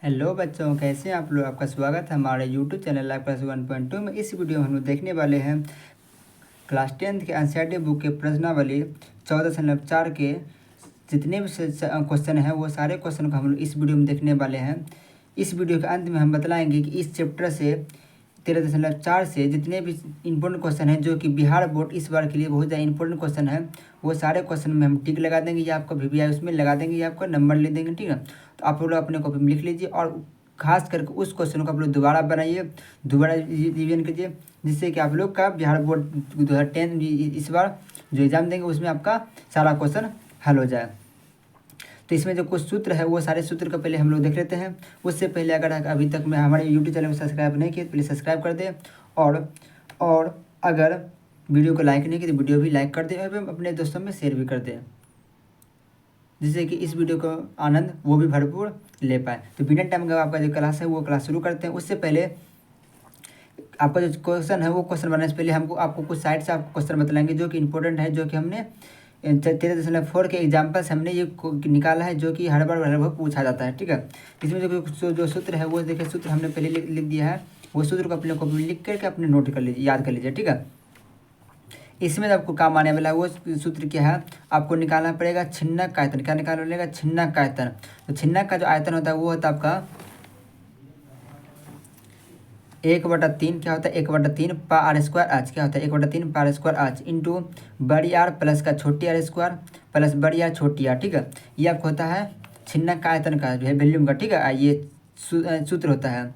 Hello बच्चों, कैसे हैं आप लोग। आपका स्वागत है हमारे यूट्यूब चैनल लाइफ क्लास 1.2 में। इस वीडियो में हम लोग देखने वाले हैं क्लास 10th के एनसीईआरटी बुक के प्रश्नावली 14.4 के जितने भी क्वेश्चन हैं वो सारे क्वेश्चन को हम लोग इस वीडियो में देखने वाले हैं। इस वीडियो के अंत में हम बतलाएंगे कि इस चैप्टर से 13.4 से जितने भी इंपॉर्टेंट क्वेश्चन हैं जो कि बिहार बोर्ड इस बार के लिए बहुत ज़्यादा इंपॉर्टेंट क्वेश्चन है, वो सारे क्वेश्चन में हम टिक लगा देंगे या आपका VVI उसमें लगा देंगे या आपका नंबर ले देंगे। ठीक है, तो आप लोग अपने कॉपी में लिख लीजिए और खास करके उस क्वेश्चन को आप लोग दोबारा बनाइए, दोबारा रिवीजन कीजिए, जिससे कि आप लोग का बिहार बोर्ड 2010 इस बार जो एग्ज़ाम देंगे उसमें आपका सारा क्वेश्चन हल हो जाए। तो इसमें जो कुछ सूत्र है वो सारे सूत्र का पहले हम लोग देख लेते हैं। उससे पहले अगर अभी तक मैं हमारे यूट्यूब चैनल को सब्सक्राइब नहीं किया तो प्लीज़ सब्सक्राइब कर दें और अगर वीडियो को लाइक नहीं किया तो वीडियो भी लाइक कर दें और अपने दोस्तों में शेयर भी कर दें, जिससे कि इस वीडियो का आनंद वो भी भरपूर ले पाए। तो बिना टाइम का आपका जो क्लास है वो क्लास शुरू करते हैं। उससे पहले आपका जो क्वेश्चन है वो क्वेश्चन बनाने से पहले आपको कुछ साइड से आपको क्वेश्चन बतलाएंगे जो कि इंपॉर्टेंट है, जो कि हमने 13.4 के एग्जाम्पल्स हमने ये निकाला है, जो कि हर बार पूछा जाता है। ठीक है, इसमें जो सूत्र है वो देखिए, सूत्र हमने पहले लिख दिया है। वो सूत्र को अपने कॉपी में लिख करके अपने नोट कर लीजिए, याद कर लीजिए। ठीक है, इसमें आपको काम आने वाला है वो सूत्र क्या है, आपको निकालना पड़ेगा छिन्नक का आयतन। क्या निकालना पड़ेगा? छिन्नक का आयतन। तो छिन्नक का जो आयतन होता है वो होता है आपका 1/3। क्या होता है? 1/3 πr² h। क्या होता है? 1/3 πr² h इंटू बड़ी आर प्लस का छोटी आर स्क्वायर प्लस बड़ी आर छोटी आर। ठीक है, ये आपको होता है छिन्नक का आयतन का जो है वॉल्यूम का। ठीक है, ये सूत्र होता है।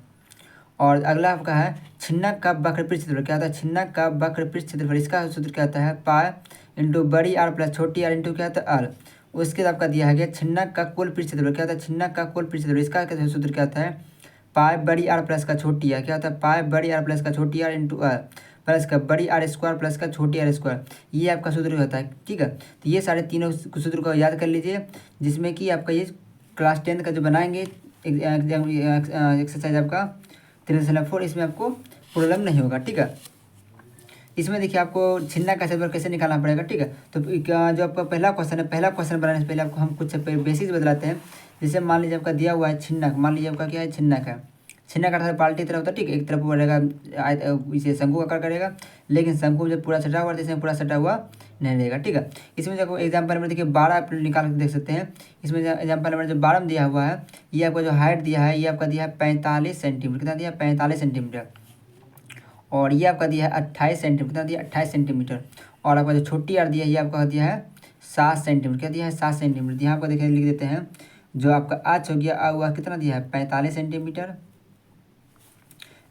और अगला आपका है छिन्नक का वक्रपृष्ठ क्षेत्रफल। क्या होता है? छिन्नक का वक्रपृष्ठ क्षेत्रफल, इसका सूत्र क्या होता है? पाई इंटू बड़ी आर प्लस छोटी आर इंटू क्या होता है? आर। उसके बाद आपका दिया गया छिन्नक का कुल पृष्ठ क्षेत्रफल। क्या होता है? छिन्नक का कुल पृष्ठ क्षेत्रफल, इसका सूत्र क्या होता है? पाई बड़ी आर प्लस का छोटी आर। क्या होता है? पाई बड़ी आर प्लस का छोटी आर इंटू आर प्लस का बड़ी आर स्क्वायर प्लस का छोटी आर स्क्वायर, ये आपका सूत्र होता है। ठीक है, तो ये सारे तीनों सूत्र को याद कर लीजिए, जिसमें कि आपका ये क्लास 10th का जो बनाएंगे एक्सरसाइज आपका 13.4, इसमें आपको प्रॉब्लम नहीं होगा। ठीक है, इसमें देखिए आपको छिन्नक का क्षेत्रफल कैसे निकालना पड़ेगा। ठीक है, तो जो आपका पहला क्वेश्चन है, पहला क्वेश्चन बनाने से पहले आपको हम कुछ बेसिक्स बतलाते हैं। जैसे मान लीजिए आपका दिया हुआ है छिन्नक, मान लीजिए आपका क्या है? छिन्नक है। छिन्नक अर्थात बाल्टी तरह होता है। ठीक है, एक तरफ वो रहेगा इसे शंकु आकार करेगा, लेकिन शंकु जब पूरा सटा हुआ इसमें पूरा सटा हुआ नहीं रहेगा। ठीक है, इसमें जो एग्जाम्पल नंबर देखिए 12 आप निकाल के देख सकते हैं। इसमें एग्जाम्पल नंबर जो 12 में दिया हुआ है, ये आपका जो हाइट दिया है ये आपका दिया है 45 सेंटीमीटर। कितना दिया? 45 सेंटीमीटर। और ये आपका दिया है 28 सेंटीमीटर। कितना दिया? 28 सेंटीमीटर। और आपका जो छोटी आर दिया है ये आपका दिया है 7 सेंटीमीटर। क्या दिया है? 7 सेंटीमीटर। यहाँ पर देखिए लिख देते हैं, जो आपका आच हो गया वह कितना दिया है? 45 सेंटीमीटर।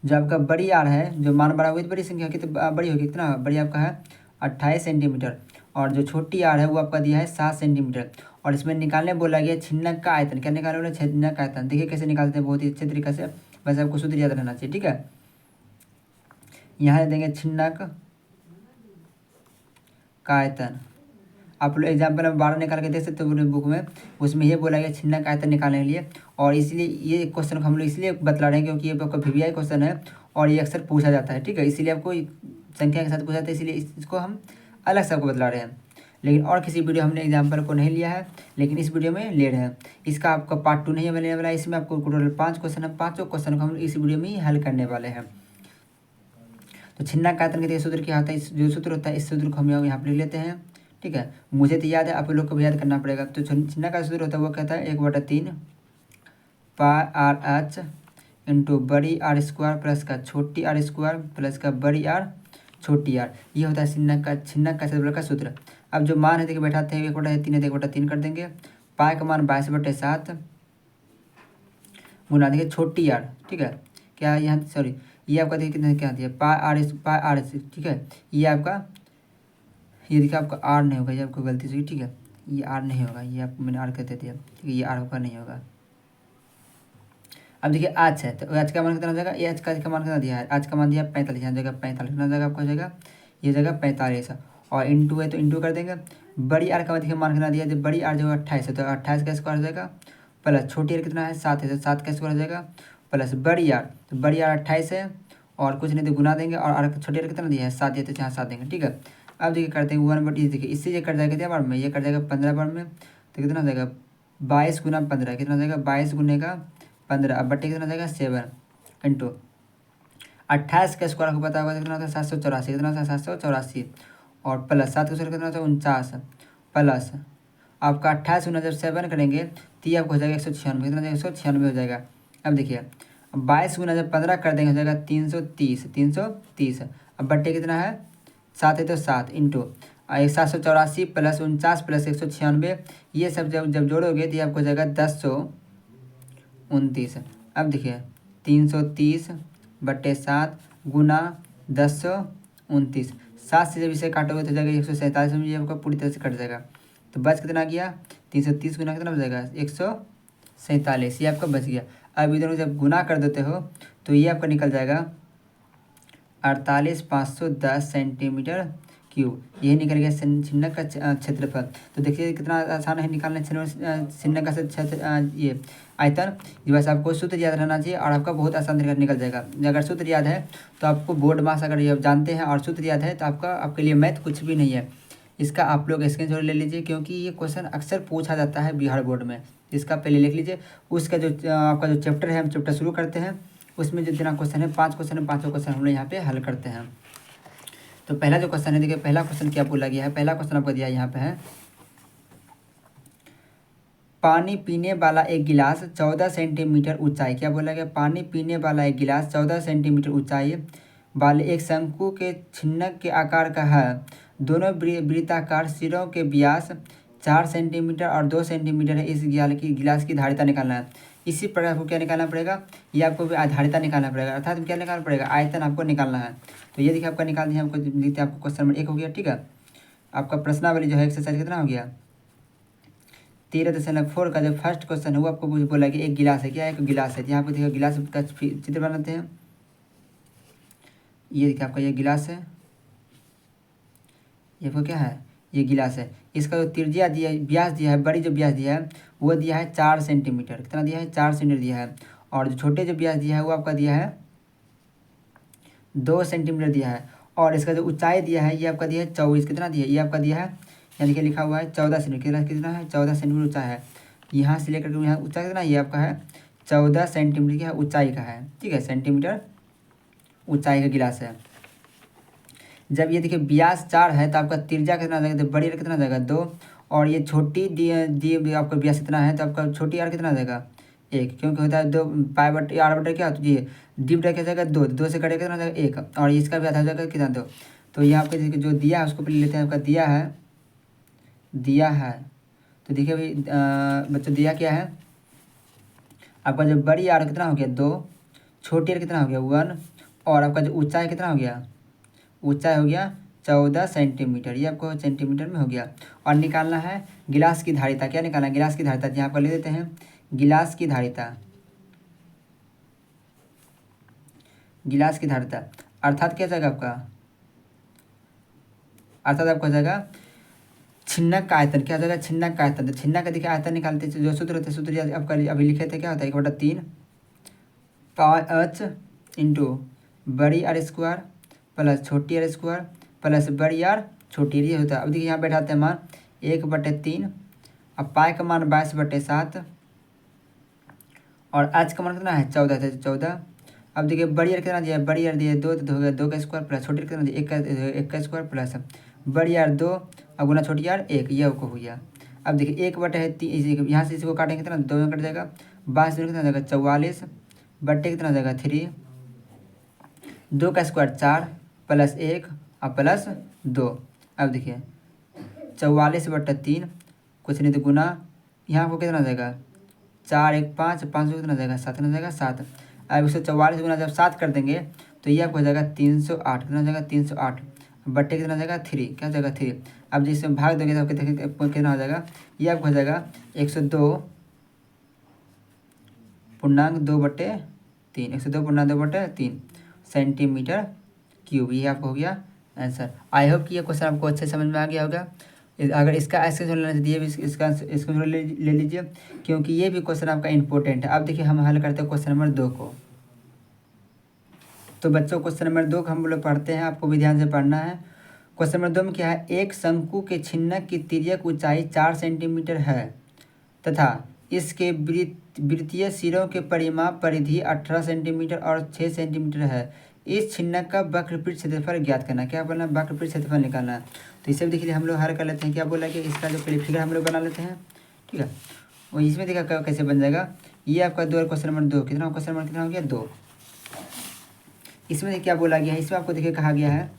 जो आपका बड़ी आर है, जो मान बड़ा हुई तो बड़ी संख्या कितनी बड़ी होगी? कितना बड़ी? आपका है 28 सेंटीमीटर। और जो छोटी आर है वो आपका दिया है 7 सेंटीमीटर। और इसमें निकालने बोला गया छिन्नक का आयतन। क्या निकालने बोला? छिन्नक का आयतन। देखिए कैसे निकालते हैं, बहुत ही अच्छे तरीके से, बस आपको सूत्र याद रहना चाहिए। ठीक है, यहाँ देंगे छिन्नक का आयतन। आप लोग एग्जाम्पल में 12 निकाल के देख सकते हो बुक में, उसमें ये बोला गया छिन्नक का आयतन निकालने के लिए। और इसलिए ये क्वेश्चन हम लोग इसलिए बतला रहे हैं क्योंकि ये आपका VVI क्वेश्चन है और ये अक्सर पूछा जाता है। ठीक है, इसीलिए आपको संख्या के साथ पूछा जाता है, इसलिए इसको हम अलग से आपको बतला रहे हैं। लेकिन और किसी वीडियो हमने एग्जाम्पल को नहीं लिया है, लेकिन इस वीडियो में ले रहे हैं। इसका आपका पार्ट 2 नहीं है मिलने वाला है। इसमें आपको टोटल 5 क्वेश्चन है, 5 क्वेश्चन को हम इस वीडियो में ही हल करने वाले हैं। तो छिन्नक का आयतन के सूत्र क्या होता है? जो सूत्र होता है इस सूत्र को हम यहाँ पर लिख लेते हैं। ठीक है, मुझे तो याद है, आप लोग को भी याद करना पड़ेगा। तो छिन्नक का सूत्र होता है वो कहता है 1/3 πr/h इंटू बड़ी आर स्क्वायर प्लस का छोटी आर स्क्वायर प्लस का बड़ी आर छोटी आर। ये होता है छिन्नक का क्षेत्रफल का सूत्र। अब जो मान है देखिए बैठाते हैं, 1/3 है तो 1/3 कर देंगे। पाई का मान 22/7 गुना देखिए छोटी आर। ठीक है, क्या यहाँ सॉरी ये आपका देखिए कितना क्या दिया? पाई आर। ठीक है, ये आपका ये देखिए आपका आर नहीं होगा, ये आपको गलती से। ठीक है, ये आर नहीं होगा, ये आपको मैंने आर कर दिया। ठीक है, ये आर होगा नहीं होगा। अब देखिए आज है, तो आज का मान कितना हो जाएगा? ये आज का मान कितना दिया है? आज का मान दिया 45, यहाँ जगह 45 कितना जगह आपका हो जाएगा? ये जगह 45 है। और इंटू है तो इंटू कर देंगे। बड़ी आर का देखिए मान कितना दिया? जब बड़ी आर जो 28 है तो 28 का स्क्वायर हो जाएगा, प्लस छोटी आर कितना है? 7 है तो 7 का स्क्वायर हो जाएगा, प्लस बड़ी आर, तो बड़ी आर 28 है और कुछ नहीं तो गुना देंगे। और आर छोटी आर कितना दिया है? 7 दिया तो यहाँ 7 देंगे। ठीक है, अब देखिए करते हैं 1/, देखिए इससे ये कट जाएगा कितना बार में? ये कट जाएगा 15 बार में, तो कितना हो जाएगा? 22 गुना 15 कितना हो जाएगा? 22 गुने का 15, अब बट्टे कितना हो जाएगा 7 इंटू 28 का स्क्वायर आपको पता होगा कितना होता है 784, कितना होता है 784, और प्लस 7 का स्क्वायर कितना होता है 49, प्लस आपका 28 गुना जब 7 करेंगे तो ये आपको हो जाएगा 196, कितना हो जाएगा 196 हो जाएगा। अब देखिए 22 गुना जब 15 कर देंगे हो जाएगा 330, अब बट्टे कितना है 7 है तो 7 इंटू 784 प्लस 49 प्लस 196, ये सब जब जब जोड़ोगे तो ये आपको हो जाएगा 1029। अब देखिए 330 बट्टे 7 गुना 1029, 7 से जब इसे काटोगे तो हो जाएगा 147 में, ये आपका पूरी तरह से कट जाएगा। तो बच कितना गया 330 गुना कितना हो जाएगा 147, ये आपका बच गया। अब इधर जब गुना कर देते हो तो ये आपका निकल जाएगा 48,510 सेंटीमीटर क्यूब, यही निकल गया छिन्नक का क्षेत्रफल। तो देखिए कितना आसान है निकालना छिन्नक का क्षेत्र ये आयतन। ये बस आपको सूत्र याद रहना चाहिए और आपका बहुत आसान तरीका निकल जाएगा। अगर सूत्र याद है तो आपको बोर्ड मास अगर ये जानते हैं और सूत्र याद है तो आपके लिए मैथ कुछ भी नहीं है। इसका आप लोग स्क्रीनशॉट ले लीजिए, क्योंकि ये क्वेश्चन अक्सर पूछा जाता है बिहार बोर्ड में। इसका पहले लिख लीजिए। उसका जो आपका जो चैप्टर है हम चैप्टर शुरू करते हैं, उसमें जितना क्वेश्चन है 5 क्वेश्चन है, 5 क्वेश्चन हम लोग यहाँ पे हल करते हैं। तो पहला जो क्वेश्चन है देखिए, पहला क्वेश्चन क्या बोला गया है। पहला क्वेश्चन आपको दिया यहाँ पे है, पानी पीने वाला एक गिलास 14 सेंटीमीटर ऊंचाई, क्या बोला गया, पानी पीने वाला एक गिलास 14 सेंटीमीटर ऊंचाई वाले एक शंकु के छिन्नक के आकार का है। दोनों वृत्ताकार सिरों के व्यास 4 सेंटीमीटर और 2 सेंटीमीटर है। इस गिलास की धारिता निकालना है। इसी प्रकार आपको क्या निकालना पड़ेगा, ये आपको भी धारिता निकालना पड़ेगा, अर्थात क्या निकालना पड़ेगा, आयतन आपको निकालना है। तो ये देखिए आपका निकाल दिया, आपको लिखते हैं आपको क्वेश्चन नंबर 1 हो गया। ठीक है, आपका प्रश्नावली जो है एक्सरसाइज कितना हो गया 13.4 का जो फर्स्ट क्वेश्चन है वो आपको बोला कि एक गिलास है, क्या है, एक गिलास है। यहाँ पे देखिए गिलास का चित्र बनाते हैं। ये देखिए आपका ये गिलास है, ये वो क्या है, ये गिलास है। इसका जो त्रिज्या दिया है, व्यास दिया है, बड़ी जो व्यास दिया है वो दिया है 4 सेंटीमीटर, कितना दिया है 4 सेंटीमीटर दिया है। और जो छोटे जो व्यास दिया है वो आपका दिया है 2 सेंटीमीटर दिया है। और इसका जो ऊंचाई दिया है ये आपका दिया है 24, कितना दिया है, ये आपका दिया है यहाँ देखिए लिखा हुआ है 14 सेंटीमीटर, कितना है 14 सेंटीमीटर ऊंचा है। यहाँ से लेकर के यहाँ ऊंचा कितना, ये आपका है 14 सेंटीमीटर का ऊंचाई का है। ठीक है, सेंटीमीटर ऊंचाई का गिलास है। जब ये देखिए व्यास 4 है तो आपका त्रिज्या कितना जाएगा, तो बड़ी आर कितना जाएगा 2, और ये छोटी दी आपका व्यास कितना है तो आपका छोटी आर कितना जाएगा 1, क्योंकि होता है 2 पाई बटे आर बटे क्या, तो ये डी बटे क्या जाएगा 2, 2 से कटेगा कितना जाएगा 1, और इसका भी आधा हो जाएगा कितना 2। तो यहाँ पे देखिए जो दिया है उसको पहले लेते हैं। आपका दिया है तो देखिए भाई बच्चों दिया क्या है, आपका जो बड़ी आर कितना हो गया 2, छोटी आर कितना हो गया 1, और आपका जो ऊंचाई कितना हो गया, ऊंचाई हो गया 14 सेंटीमीटर, ये आपको सेंटीमीटर में हो गया। और निकालना है गिलास की धारिता, क्या निकालना है गिलास की धारिता, यहाँ पर ले देते हैं गिलास की धारिता, गिलास की धारिता अर्थात क्या जाएगा आपका, अर्थात आपका हो जाएगा छिन्नक का आयतन, क्या हो जाएगा छिन्नक का आयतन। तो छिन्नक का देखिए आयतन निकालते जो सूत्र होते हैं, सूत्र आपका अभी लिखे थे, क्या होता है 1/3 पावर एच इंटू बड़ी आर स्क्वायर प्लस छोटी आर स्क्वायर प्लस बड़ी आर छोटी ये होता है। अब देखिए यहाँ बैठाते हैं मान 1/3, अब पाई का मान 22/7 और एच का मान कितना है 14 है, 14। अब देखिए बड़ी आर कितना दिया है, बड़ी आर दिया है 2, तो हो गया 2 का स्क्वायर प्लस छोटी कितना दिया 1 का स्क्वायर प्लस बड़ी आर 2 और गुना छोटी आर 1, ये आपको हो गया। अब देखिए 1/3 यहाँ से इसको काटेंगे कितना 2 में कट जाएगा, 22 कितना जाएगा 44 बट्टे कितना जाएगा 3, 2 का स्क्वायर 4 प्लस 1 और प्लस 2। अब देखिए 44/3 कुछ नहीं तो गुना, यहाँ आपको कितना जाएगा 4 1 5 5 कितना जाएगा 7 कितना जाएगा 7। अब 144 गुना जब 7 कर देंगे तो ये आपको हो जाएगा 308, कितना जाएगा 308 बट्टे कितना जाएगा 3, क्या जाएगा 3। अब जिसमें भाग दोगे तो आपको कितना हो जाएगा, ये आपको हो जाएगा 102.2/3, 102.2/3 सेंटीमीटर क्यूब, ये आपको हो गया आंसर। आई होप कि ये क्वेश्चन आपको अच्छे समझ में आ गया होगा। अगर इसका स्क्रीनशॉट लेना चाहिए इसका स्क्रीनशॉट ले लीजिए, क्योंकि ये भी क्वेश्चन आपका इंपॉर्टेंट है। अब देखिए हम हल करते हैं क्वेश्चन नंबर 2 को। तो बच्चों क्वेश्चन नंबर 2 को हम लोग पढ़ते हैं, आपको भी ध्यान से पढ़ना है। क्वेश्चन नंबर 2 में क्या है, एक शंकु के छिन्नक की तिर्यक ऊंचाई 4 सेंटीमीटर है तथा इसके वृत्तीय सिरों के परिमाप परिधि 18 सेंटीमीटर और 6 सेंटीमीटर है। इस छिन्नक का वक्रपीठ क्षेत्रफल ज्ञात करना। क्या बोलना? वक्रपीठ क्षेत्रफल निकालना है। तो इसे देखिए हम लोग हल कर लेते हैं। क्या बोला कि इसका जो पहले फिगर हम लोग बना लेते हैं, ठीक है। और इसमें देखा कैसे बन जाएगा। ये आपका दो, क्वेश्चन नंबर 2 कितना, क्वेश्चन नंबर कितना हो गया 2। इसमें क्या बोला गया है, इसमें आपको देखिए कहा गया है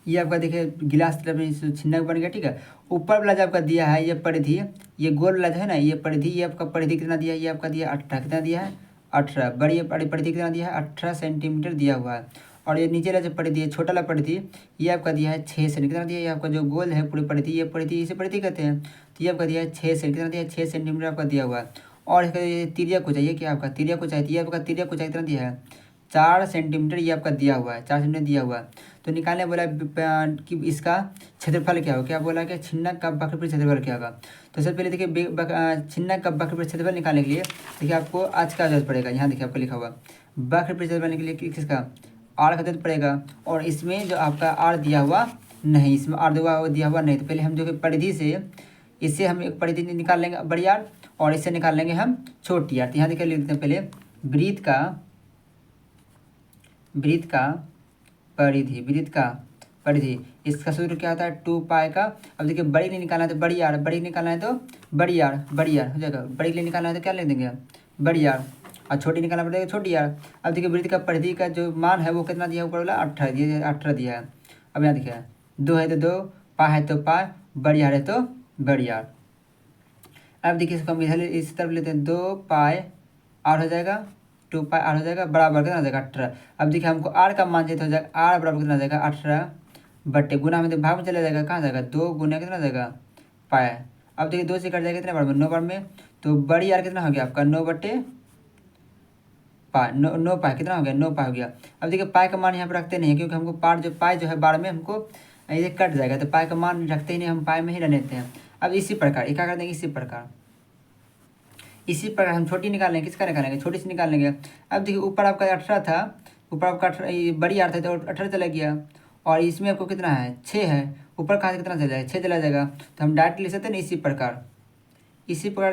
ये आपका देखिए गिलास तरफ में छिन्नक बन गया, ठीक है। ऊपर वाला जो आपका दिया है ये परिधि, ये गोल वाला जो है ना ये परिधि, ये आपका परिधि कितना दिया है, ये आपका दिया 18 कितना दिया है 18। बड़ी परिधि कितना दिया है 18 सेंटीमीटर दिया हुआ है। और ये नीचे वाला जो परिधि है छोटा वाला परिधि ये आपका दिया है 6 सेंटीमीटर कितना दिया है। ये आपका जो गोल है पूरी परिधि, ये परिधि इसे परिधि कहते हैं। तो ये आपका दिया है 6 सेंटीमीटर कितना दिया है 6 सेंटीमीटर आपका दिया हुआ है। और इसका ये तिर्यक को चाहिए, क्या आपका तिर्यक को चाहिए, ये आपका तिर्यक को चाहिए कितना दिया है 4 सेंटीमीटर, ये आपका दिया हुआ है 4 सेंटीमीटर दिया हुआ है। तो निकालने बोला कि इसका क्षेत्रफल क्या हो, क्या बोला कि छिन्नक का वक्रपीठ क्षेत्रफल क्या होगा। तो सबसे पहले देखिए छिन्नक का वक्रपीठ क्षेत्रफल निकालने के लिए देखिए आपको आज का जरूरत पड़ेगा। यहाँ देखिए आपको लिखा हुआ वक्रपीठ क्षेत्रफल के लिए किसका आर का जरूरत पड़ेगा। और इसमें जो आपका आर दिया हुआ नहीं, इसमें आर दिया हुआ नहीं। तो पहले हम जो कि परिधि से इससे हम एक परिधि निकाल लेंगे बड़ी आर और इससे निकाल लेंगे हम छोटी आर। तो यहाँ देखिए लिख देते हैं पहले वृत्त का परिधि इसका सूत्र क्या होता है 2 पाई का। अब देखिए बड़ी के लिए निकालना है तो बड़ी आर, बड़ी निकालना है तो बड़ी आर हो जाएगा। बड़ी के लिए निकालना है तो क्या लिख देंगे बड़ी आर, और छोटी निकालना पड़ेगा छोटी आर। अब देखिए वृत्त का परिधि का जो मान है वो कितना दिया ऊपर वाला 18 दिया है। अब यहाँ देखिए 2 है तो 2, पा है तो पा, बड़ी आर है तो बड़ी आर। अब देखिए इसको हम इधर इस तरफ लेते हैं 2 पाई आर हो जाएगा 2 पाई आर हो जाएगा बराबर कितना हो जाएगा 18। अब देखिए हमको आर का मान चाहिए तो हो जाएगा आर बराबर कितना हो जाएगा 18 बट्टे गुना में तो भाग में चला जाएगा, कहाँ जाएगा 2 गुना कितना जाएगा पाया। अब देखिए 2 से कट जाएगा कितने बार में 9 बार में। तो बड़ी आर कितना हो गया आपका 9 बट्टे पाई, 9 पाई कितना हो गया 9 पाई हो गया। अब देखिए पाई का मान यहाँ पर रखते नहीं है क्योंकि हमको पाई जो है बार में हमको ये कट जाएगा, तो पाई का मान रखते ही नहीं, हम पाई में ही रहने देते हैं। अब इसी प्रकार ये क्या कर देंगे इसी प्रकार हम छोटी निकालेंगे, किसका निकालेंगे छोटी से निकालेंगे। अब देखिए ऊपर आपका 18 था, ऊपर आपका 18 बड़ी आर था तो 18 चला गया। और इसमें आपको कितना है 6 है, ऊपर कहाँ से कितना चला जाएगा 6 चला जाएगा। तो हम डायरेक्ट लिख सकते हैं ना इसी प्रकार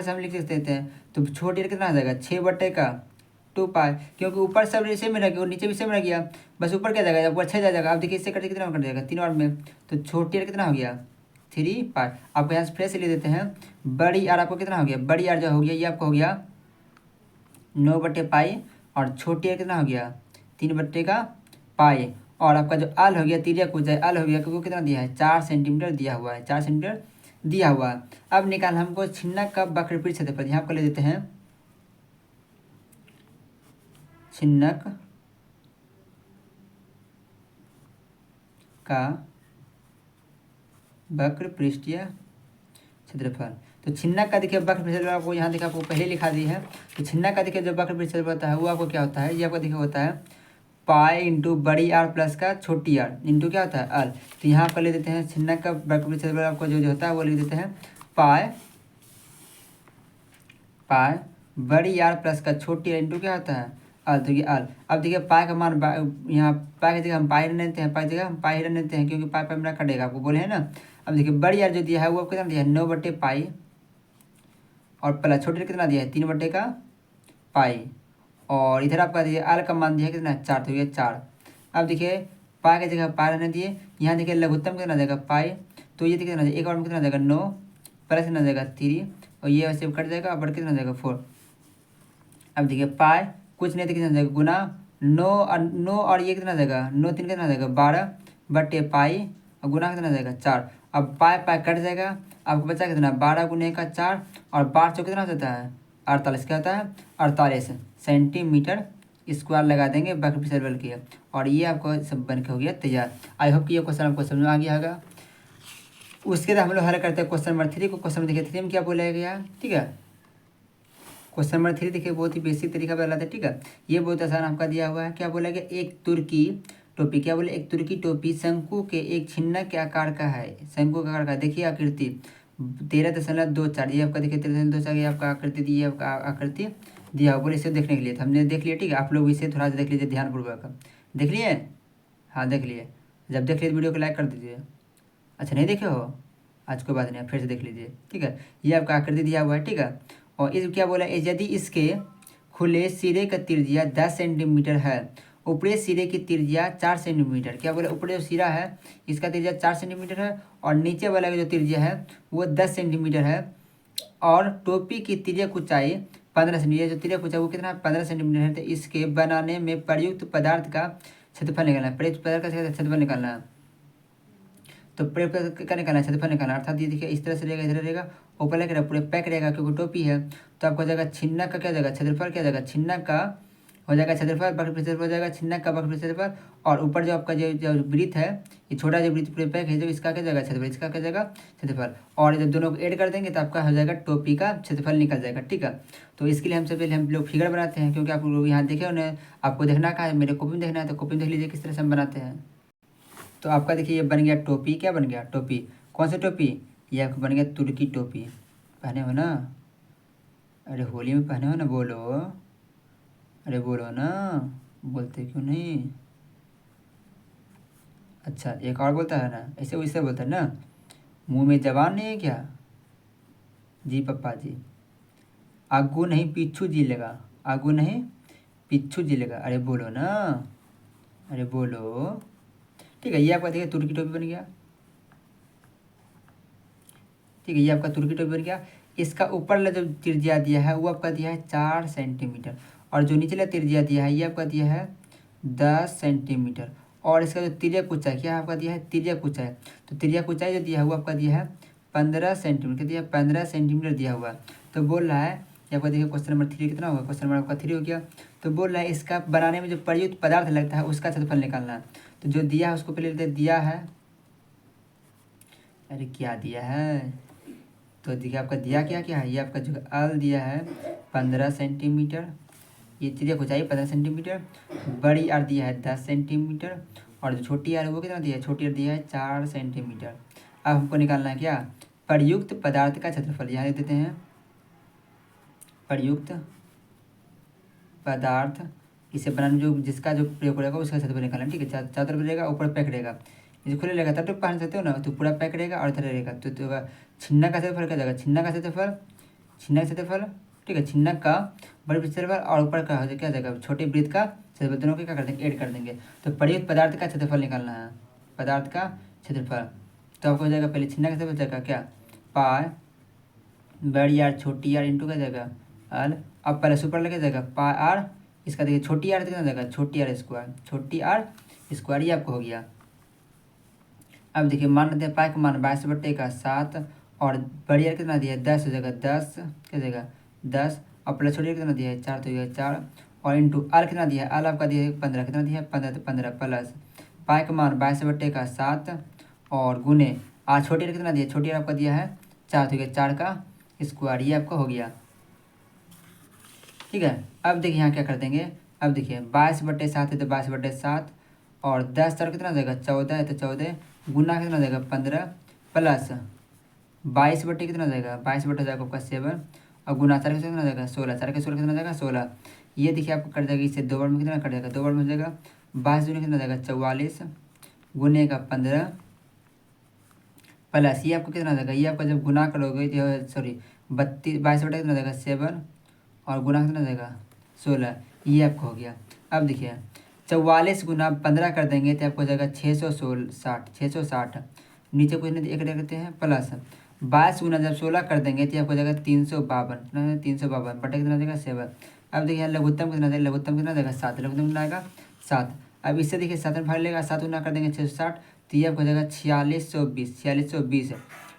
से हम लिख सकते हैं। तो छोटी आर कितना आ जाएगा 6 बट्टे का 2 पाई, क्योंकि ऊपर सब सेम में रह गया और नीचे भी सेम रह गया, बस ऊपर क्या जाएगा ऊपर 6 जाएगा। अब देखिए इससे कट कितना कट जाएगा 3 बार में। तो छोटी आर कितना हो गया 3 पाई। आपको यहाँ से फिर से ले देते हैं बड़ी आर आपको कितना हो गया, बड़ी आर जो हो गया ये आपका हो गया 9 बट्टे पाई और छोटी आर कितना हो गया 3 बट्टे का पाई। और आपका जो आल हो गया तिर्यक हो जाए आल हो गया क्योंकि कितना दिया है 4 सेंटीमीटर दिया हुआ है 4 सेंटीमीटर दिया हुआ है। अब निकाल हमको छिन्नक का वक्रपीठ क्षेत्रफल, यहाँ पर ले देते हैं छिन्नक का वक्र पृष्ठीय क्षेत्रफल। तो छिन्नक का देखिए वक्र क्षेत्रफल आपको यहाँ देखिए आपको पहले लिखा दी है। तो छिन्नक का देखिए जो वक्र क्षेत्रफल होता है वो आपको क्या होता है, ये आपको देखिए होता है पाई इंटू बड़ी आर प्लस का छोटी आर इंटू क्या होता है आर। तो यहाँ पर ले देते हैं छिन्नक का वक्र क्षेत्रफल आपको जो होता है वो लिख देते हैं पाई बड़ी आर प्लस का छोटी आर इंटू क्या होता है आल। तो ये आल। अब देखिए पाई का मान यहाँ पाई की जगह हम पाई रहने देते हैं, पाई जगह हम पाई रहने देते हैं क्योंकि पाई मेरा कटेगा, आपको बोले हैं ना। अब देखिए बड़ी आर जो दिया है वो कितना दिया है 9 बट्टे पाई और प्लस छोटे कितना दिया है 3 बट्टे का पाई। और इधर आपका देखिए आर का मान दिया है कितना 4, तो ये 4। अब देखिए पाई की जगह पाई रहने दिए, यहाँ देखिए लघुत्तम कितना जाएगा पाई, तो ये कितना जाएगा एक बार में कितना जाएगा 9 प्लस कितना जाएगा 3 और ये वैसे कट जाएगा और बढ़ कितना जाएगा 4। अब देखिए पाई कुछ नहीं तो कितना जाएगा गुना 9 और ये कितना जाएगा 9 3 कितना जाएगा 12 बट्टे पाई और गुना कितना जाएगा 4। अब पाई कट जाएगा, आपको बचा कितना 12 गुने का 4 और 12 कितना हो जाता है 48, क्या होता है 48 सेंटीमीटर स्क्वायर लगा देंगे वक्र क्षेत्रफल की। और ये आपको सब बन के हो गया तैयार। आई होप कि ये क्वेश्चन आपको समझ में आ गया होगा। उसके बाद हम लोग हल करते हैं क्वेश्चन नंबर 3 को। क्वेश्चन देखिए 3 में क्या बोला गया, ठीक है। क्वेश्चन नंबर 3 देखिए बहुत ही बेसिक तरीका बताते हैं, ठीक है। ये बहुत आसान आपका दिया हुआ है। क्या बोला गया एक तुर्की टोपी, क्या बोले एक तुर्की टोपी शंकु के एक छिन्नक के आकार का है, शंकु के आकार का। देखिए आकृति 13.24, ये आपका देखिए 13.24 ये आपका आकृति दी है, आपका आकृति दिया हुआ बोले इसे देखने के लिए। तो हमने देख लिया, ठीक है। आप लोग इसे थोड़ा सा देख लीजिए ध्यानपूर्वक। देख लिए? हाँ देख लिए। जब देख लिए वीडियो को लाइक कर दीजिए। अच्छा नहीं देखे हो? आज कोई बात नहीं, आप फिर से देख लीजिए, ठीक है। ये आपका आकृति दिया हुआ है, ठीक है। और इस क्या बोला, यदि इसके खुले सिरे का त्रिज्या 10 सेंटीमीटर है, ऊपरी सिरे की त्रिज्या 4 सेंटीमीटर, क्या बोला, ऊपरी जो सिरा है इसका त्रिज्या 4 सेंटीमीटर है और नीचे वाला का जो त्रिज्या है वो 10 सेंटीमीटर है, और टोपी की तिर्यक ऊंचाई 15 सेंटीमीटर, जो तिर्यक ऊंचाई वो कितना है, 15 सेंटीमीटर है। तो इसके बनाने में प्रयुक्त पदार्थ का क्षेत्रफल निकालना है। प्रयुक्त पदार्थ का क्षेत्रफल निकालना है। तो प्रयुक्त का निकालना है, क्षेत्रफल निकालना है। अर्थात ये देखिए इस तरह से रहेगा, इधर रहेगा, ऊपर लेकर पूरे पैक रहेगा क्योंकि टोपी है। तो आपको हो जाएगा छिन्नक का क्या हो जाएगा, क्षेत्रफल क्या हो जाएगा, छिन्नक का हो जाएगा क्षेत्रफल, वक्र क्षेत्रफल हो जाएगा छिन्नक का वक्र क्षेत्रफल। और ऊपर जो आपका जो वृत्त है, ये छोटा जो वृत्त पूरे पैक है, जो इसका क्या जाएगा क्षेत्रफल, इसका क्या जाएगा क्षेत्रफल। और जब दोनों को ऐड कर देंगे तो आपका हो जाएगा टोपी का क्षेत्रफल निकल जाएगा, ठीक है। तो इसके लिए हमसे पहले हम लोग फिगर बनाते हैं, क्योंकि आप लोग यहाँ देखे उन्हें, आपको देखना कहा है, मेरे कॉपी में देखना है, तो कॉपी में देख लीजिए किस तरह से हम बनाते हैं। तो आपका देखिए ये बन गया टोपी, क्या बन गया, टोपी। कौन सी टोपी, ये आपका बन गया तुर्की टोपी। पहने हो ना? अरे होली में पहने हो ना, बोलो, अरे बोलो ना, बोलते क्यों नहीं? अच्छा एक और बोलता है ना, ऐसे वैसे बोलता है ना, मुंह में जबान नहीं है क्या? जी पप्पा जी। आगू नहीं पीछू जी लेगा, आगू नहीं पीछू जी लेगा, अरे बोलो ना, अरे बोलो, ठीक है। ये आपका देखिए तुर्की टोपी बन गया, ठीक है। ये आपका तुर्की टोपी बन गया। इसका ऊपर वाला जो त्रिज्या दिया है वो आपका दिया है 4 सेंटीमीटर, और जो निचला त्रिज्या दिया है ये आपका दिया है 10 सेंटीमीटर। और इसका जो तिर्यक ऊंचाई क्या आपका दिया है, तिर्यक ऊंचाई। तो तिर्यक ऊंचाई जो दिया है वो आपका दिया है 15 सेंटीमीटर, क्या दिया है, 15 सेंटीमीटर दिया हुआ है। तो बोल रहा है, ये आपका देखिए क्वेश्चन नंबर 3 कितना होगा, क्वेश्चन नंबर आपका 3 हो गया। तो बोल रहा है इसका बनाने में जो प्रयुक्त पदार्थ लगता है उसका क्षेत्रफल निकालना है। तो जो दिया है उसको पहले लेते दिया है, अरे क्या दिया है, तो देखिए आपका दिया क्या क्या है, ये आपका जो अल दिया है 15 सेंटीमीटर, ये त्रिज्या ऊंचाई 15 सेंटीमीटर, बड़ी आर दिया है 10 सेंटीमीटर, और जो छोटी आर है वो कितना दिया है, छोटी आर दिया है 4 सेंटीमीटर। अब हमको निकालना है क्या, प्रयुक्त पदार्थ का क्षेत्रफल। यहाँ लिख देते हैं प्रयुक्त पदार्थ, इसे बनाने जो जिसका जो प्रयोग रहेगा उसका क्षेत्रफल निकालना, ठीक है। चारों तरफ रहेगा, ऊपर पैक रहेगा, ये खुले रहेगा तब तो पहन सकते हो ना, तो पूरा पैक रहेगा और इधर रहेगा। तो छिन्ना का क्षेत्रफल क्या जाएगा, छिन्ना का क्षेत्रफल, छिन्ना का क्षेत्रफल, ठीक है। छिन्नक का बड़े क्षेत्रफल और ऊपर का क्या जाएगा, छोटे वृत्त का क्षेत्रफल, दोनों के क्या कर देंगे, ऐड कर देंगे। तो प्रयुक्त पदार्थ का क्षेत्रफल निकालना है, पदार्थ का क्षेत्रफल। तो आपको हो जाएगा पहले छिन्ना का क्षेत्रफल जाएगा क्या, पाई बड़ी आर छोटी आर इंटू का जाएगा आर। अब पहले सुपर लगे जाएगा पाई आर, इसका देखिए छोटी आर कितना जाएगा, छोटी आर स्क्वायर, छोटी आर स्क्वायर, ये आपको हो गया। अब देखिए मान लेते हैं पाई का मान 22/7, और बड़ी आर कितना दिया है 10 हो जाएगा, 10 क्या जाएगा 10, और प्लस छोटी आर कितना दिया है 4, तो ये 4, और इंटू आर कितना दिया है, आर आपका दिया है 15, कितना दिया है 15, तो 15 प्लस पाई का मान 22/7 और गुने आर छोटी आर कितना दिया है, छोटी आर आपका दिया है 4, तो ये 4 का स्क्वायर, ये आपका हो गया, ठीक है। अब देखिए यहाँ क्या कर देंगे, अब देखिए 22/7 है तो 22/7, और 10 4 कितना देगा 14 है तो 14, गुना कितना देगा 15, प्लस 22 कितना देगा 22 जाएगा आपका 7, और गुना 4 कितना देगा 16, 4 के 16 कितना देगा 16। ये देखिए आपको कट जाएगा, इससे 2 बार में कितना कट जाएगा, 2 बार में हो जाएगा 22 दूनी कितना देगा 44, गुने का 15, प्लस ये आपको कितना देगा, ये आपका जब गुना करोगे सॉरी 22 कितना देगा 7, और गुना कितना देगा 16, ये आपको हो गया। अब देखिए 44 गुना 15 कर देंगे तो आपको हो जाएगा 660, नीचे कुछ नहीं एक रखते हैं, प्लस 22 गुना जब 16 कर देंगे तो आपको हो जाएगा 352, 352 बटे कितना देगा 7। अब देखिए लघुत्तम कितना देगा, लघुत्तम कितना देगा 7, लघुत्तम कितना आएगा 7। अब इससे देखिए 7 में भाग लेगा, 7 गुना कर देंगे 660, तो ये आपको हो जाएगा 4620,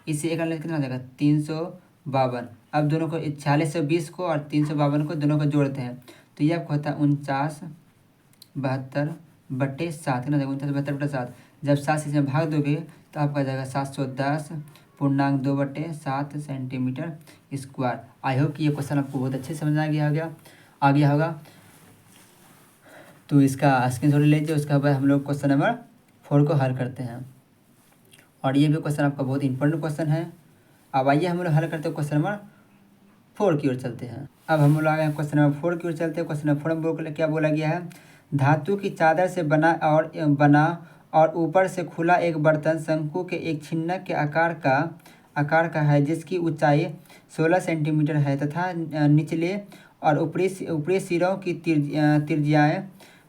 इससे एक अंक कितना देगा 352। अब दोनों को 4620 को और 352 को दोनों को जोड़ते हैं, तो ये आपको होता है 49/72 कितना देगा 49/72। जब 7 से इसमें भाग दोगे तो आपका जाएगा 710.2/7 सेंटीमीटर स्क्वायर। आई होप कि ये क्वेश्चन आपको बहुत अच्छे से समझ आ गया होगा। तो इसका स्क्रीनशॉट ले लीजिए, उसके बाद हम लोग क्वेश्चन नंबर 4 को हल करते हैं। और ये भी क्वेश्चन आपका बहुत इंपॉर्टेंट क्वेश्चन है। अब आइए हम लोग हल करते हैं क्वेश्चन नंबर 4 की ओर चलते हैं। अब हम लोग आ गए क्वेश्चन नंबर 4 की ओर चलते हैं। क्वेश्चन नंबर 4 में क्या बोला गया है, धातु की चादर से बना और ऊपर से खुला एक बर्तन शंकु के एक छिन्नक के आकार का है, जिसकी ऊंचाई 16 सेंटीमीटर है तथा निचले और ऊपरी सिरों की त्रिज्याएं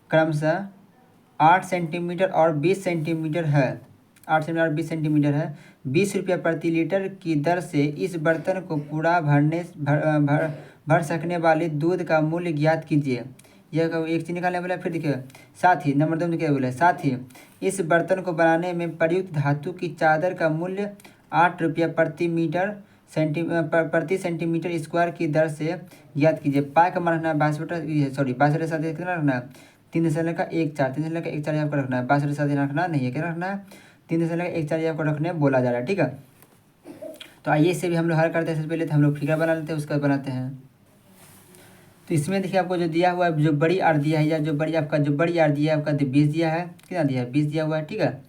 क्रमशः 8 सेंटीमीटर और 20 सेंटीमीटर है। 8 सेंटीमीटर और 20 सेंटीमीटर है। 20 रुपये प्रति लीटर की दर से इस बर्तन को पूरा भर सकने वाले दूध का मूल्य ज्ञात कीजिए। यह एक चीज निकालने वाला। फिर देखिए, साथ ही नंबर 2 में क्या बोला, साथ ही इस बर्तन को बनाने में प्रयुक्त धातु की चादर का मूल्य 8 रुपये प्रति सेंटीमीटर स्क्वायर की दर से ज्ञात कीजिए। पाई का मान रखना है 22 साथ कितना रखना है 3.14। 3.14 आपको रखना है, 62 साथ रखना नहीं है, क्या रखना है 3.14 आपको रखने बोला जा रहा है। ठीक है, तो आइए इससे भी हम लोग हल करते हैं। सबसे पहले तो हम लोग फिगर बना लेते हैं, उसके बाद बनाते हैं। तो इसमें देखिए आपको जो दिया हुआ है, जो बड़ी आर दिया है या जो बड़ी आर दिया है आपका 20 दिया है, कितना दिया है 20 दिया हुआ है। ठीक है,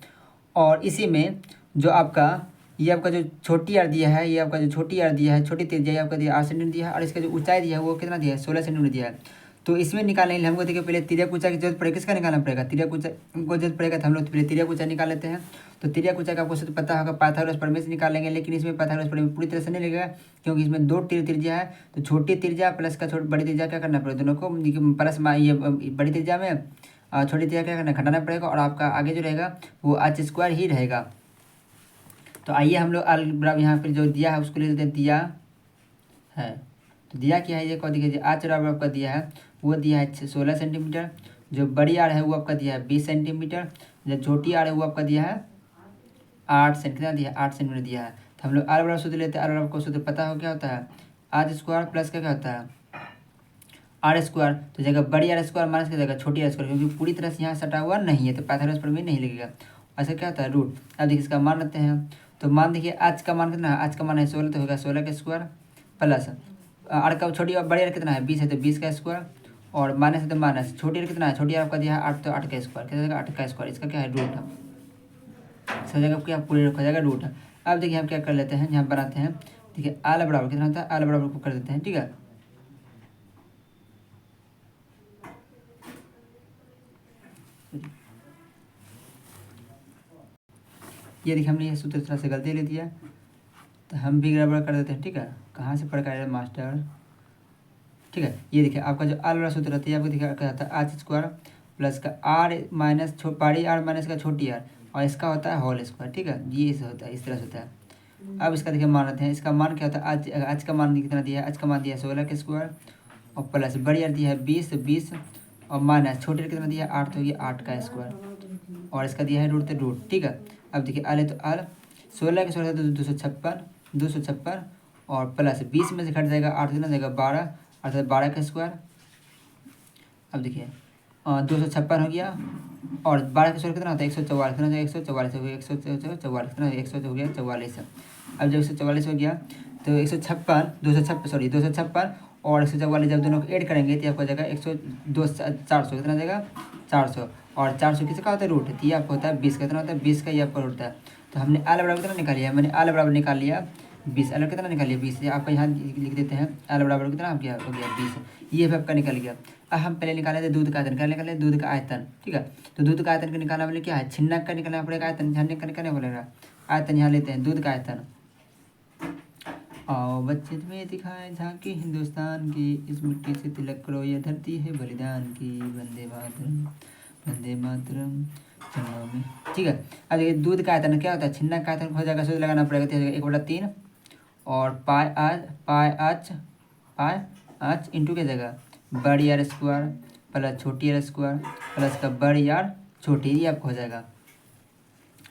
और इसी में जो आपका ये आपका जो छोटी आर दिया है, ये आपका जो छोटी आर दिया है, छोटी त्रिज्या ये आपका दिया 8 सेंटीमीटर दिया है, और इसका जो ऊंचाई दिया है वो कितना दिया है 16 सेंटीमीटर दिया है। तो इसमें निकालने के लिए हमको देखिए पहले तिर्यक ऊंचाई की जरूरत पड़ेगी। किसका निकालना पड़ेगा, तिर्यक ऊंचाई को जरूरत पड़ेगा, तो हम लोग पहले तिर्यक ऊंचाई निकाल लेते हैं। तो तिर्यक ऊंचाई का आपको सूत्र पता होगा, पाइथागोरस प्रमेय से निकालेंगे, लेकिन इसमें पाइथागोरस प्रमेय पूरी तरह से नहीं लगेगा, क्योंकि इसमें 2 त्रिज्या है। तो छोटी त्रिज्या प्लस का बड़ी त्रिज्या क्या करना पड़ेगा, दोनों को प्लस ये बड़ी त्रिज्या में छोटी त्रिज्या क्या करना घटाना पड़ेगा, और आपका आगे जो रहेगा वो h स्क्वायर ही रहेगा। तो आइए हम लोग आल बराबर यहाँ पर जो दिया है उसको ले लेते हैं, दिया है। तो दिया क्या है, ये कह दीजिए आच बराबर आपका दिया है, वो दिया है 16 सेंटीमीटर। जो बड़ी आर है वो आपका दिया है 20 सेंटीमीटर। जो छोटी आर है वो आपका दिया है 8 सेंटीमीटर दिया है, 8 सेंटीमीटर दिया है। तो हम लोग आर बराबर सूत्र लेते हैं। आर बराबर को सूत्र पता हो क्या होता है, आर स्क्वायर प्लस का क्या होता है आर स्क्वायर। तो जगह बड़ी आर स्क्वायर माइनस की जगह छोटी आर स्क्वायर, क्योंकि पूरी तरह से यहाँ सटा हुआ नहीं है, तो पाइथागोरस प्रमेय नहीं लगेगा। ऐसा क्या होता है रूट। अब देखिए इसका मान रखते हैं। तो मान देखिए आज का मान कितना है, आज का मान है 16, तो होगा 16 का स्क्वायर प्लस आर का छोटी और बड़ी आर कितना है 20 है, तो 20 का स्क्वायर, और माइनस है तो माइनस छोटी आर कितना है, छोटी आर आपका दिया है 8, तो 8 का स्क्वायर कितना जाएगा 8 का स्क्वायर। इसका क्या है रूट है, सब जगह क्या पूरे रखा जाएगा रूट है। अब देखिए हम क्या कर लेते हैं, यहाँ बनाते हैं। देखिए आल बराबर कितना होता है, आल बराबर को कर देते हैं। ठीक है, ये देखिए हमने ये सूत्र थोड़ा सा गलती ले दिया, तो हम भी गड़बड़ कर देते हैं। ठीक है, कहाँ से पढ़ कर मास्टर। ठीक है, ये देखिए आपका जो आल वाला सूत्र रहता है आपको दिखा क्या होता है आच स्क्वायर प्लस का आर माइनस बड़ी आर माइनस का छोटी आर, और इसका होता है होल स्क्वायर। ठीक है, ये इसे होता है, इस तरह से होता है। अब इसका देखिए मान लेते हैं। इसका मान क्या होता है, आज का मान कितना दिया है, आज का मान दिया है 16 का स्क्वायर, और प्लस बड़ी आर दिया है 20 और माइनस छोटी आर कितना दिया है 8, तो ये 8 का स्क्वायर, और इसका दिया है रूट, तो रूट। ठीक है, अब देखिए आल है तो आल 16 के 16 तो 256 और प्लस 20 में से घट जाएगा 8 कितना जाएगा 12, अर्थात 12 का स्क्वायर। अब देखिए 256 हो गया, और 12 का स्क्वायर कितना होता है 144, कितना जाएगा 144 हो गया, 144 कितना 100 हो गया 44। अब जब 144 हो गया तो 256 और 144 जब दोनों को ऐड करेंगे तो आपको जाएगा 400 कितना जाएगा 400, और 400 किसका होता है रूट, तो ये आपको होता है 20 का, कितना होता है 20 का, ये आपका रूट होता है। तो हमने आल बराबर कितना निकाल लिया, मैंने आल बराबर निकाल लिया 20, अलग कितना निकाल लिया 20, आपका यहाँ लिख देते हैं आल बराबर कितना हो गया 20, ये भी आपका निकल गया। अब हम पहले निकाले थे दूध का आयतन, क्या निकाले दूध का आयतन। ठीक है, तो दूध का आयतन का निकालना बोले क्या है, छिन्नक का निकालना पड़ेगा आयतन, छिन्नक का निकालना बोलेगा आयतन। यहाँ लेते हैं दूध का आयतन, आओ बच्चे तुम्हें दिखाए झांकी हिंदुस्तान की, इस मिट्टी से तिलक करो ये धरती है बलिदान की, वंदे मातरम वंदे मातरम चलो में। ठीक है, अब ये दूध का आयतन क्या होता है, छिन्नक का आयतन हो जाएगा, सूत्र लगाना पड़ेगा, तो 1/3 और पाई आच इंटू क्या जगह बड़ी आर स्क्वायर प्लस छोटी आर स्क्वायर प्लस का बड़ी आर छोटी, ये आपको हो जाएगा।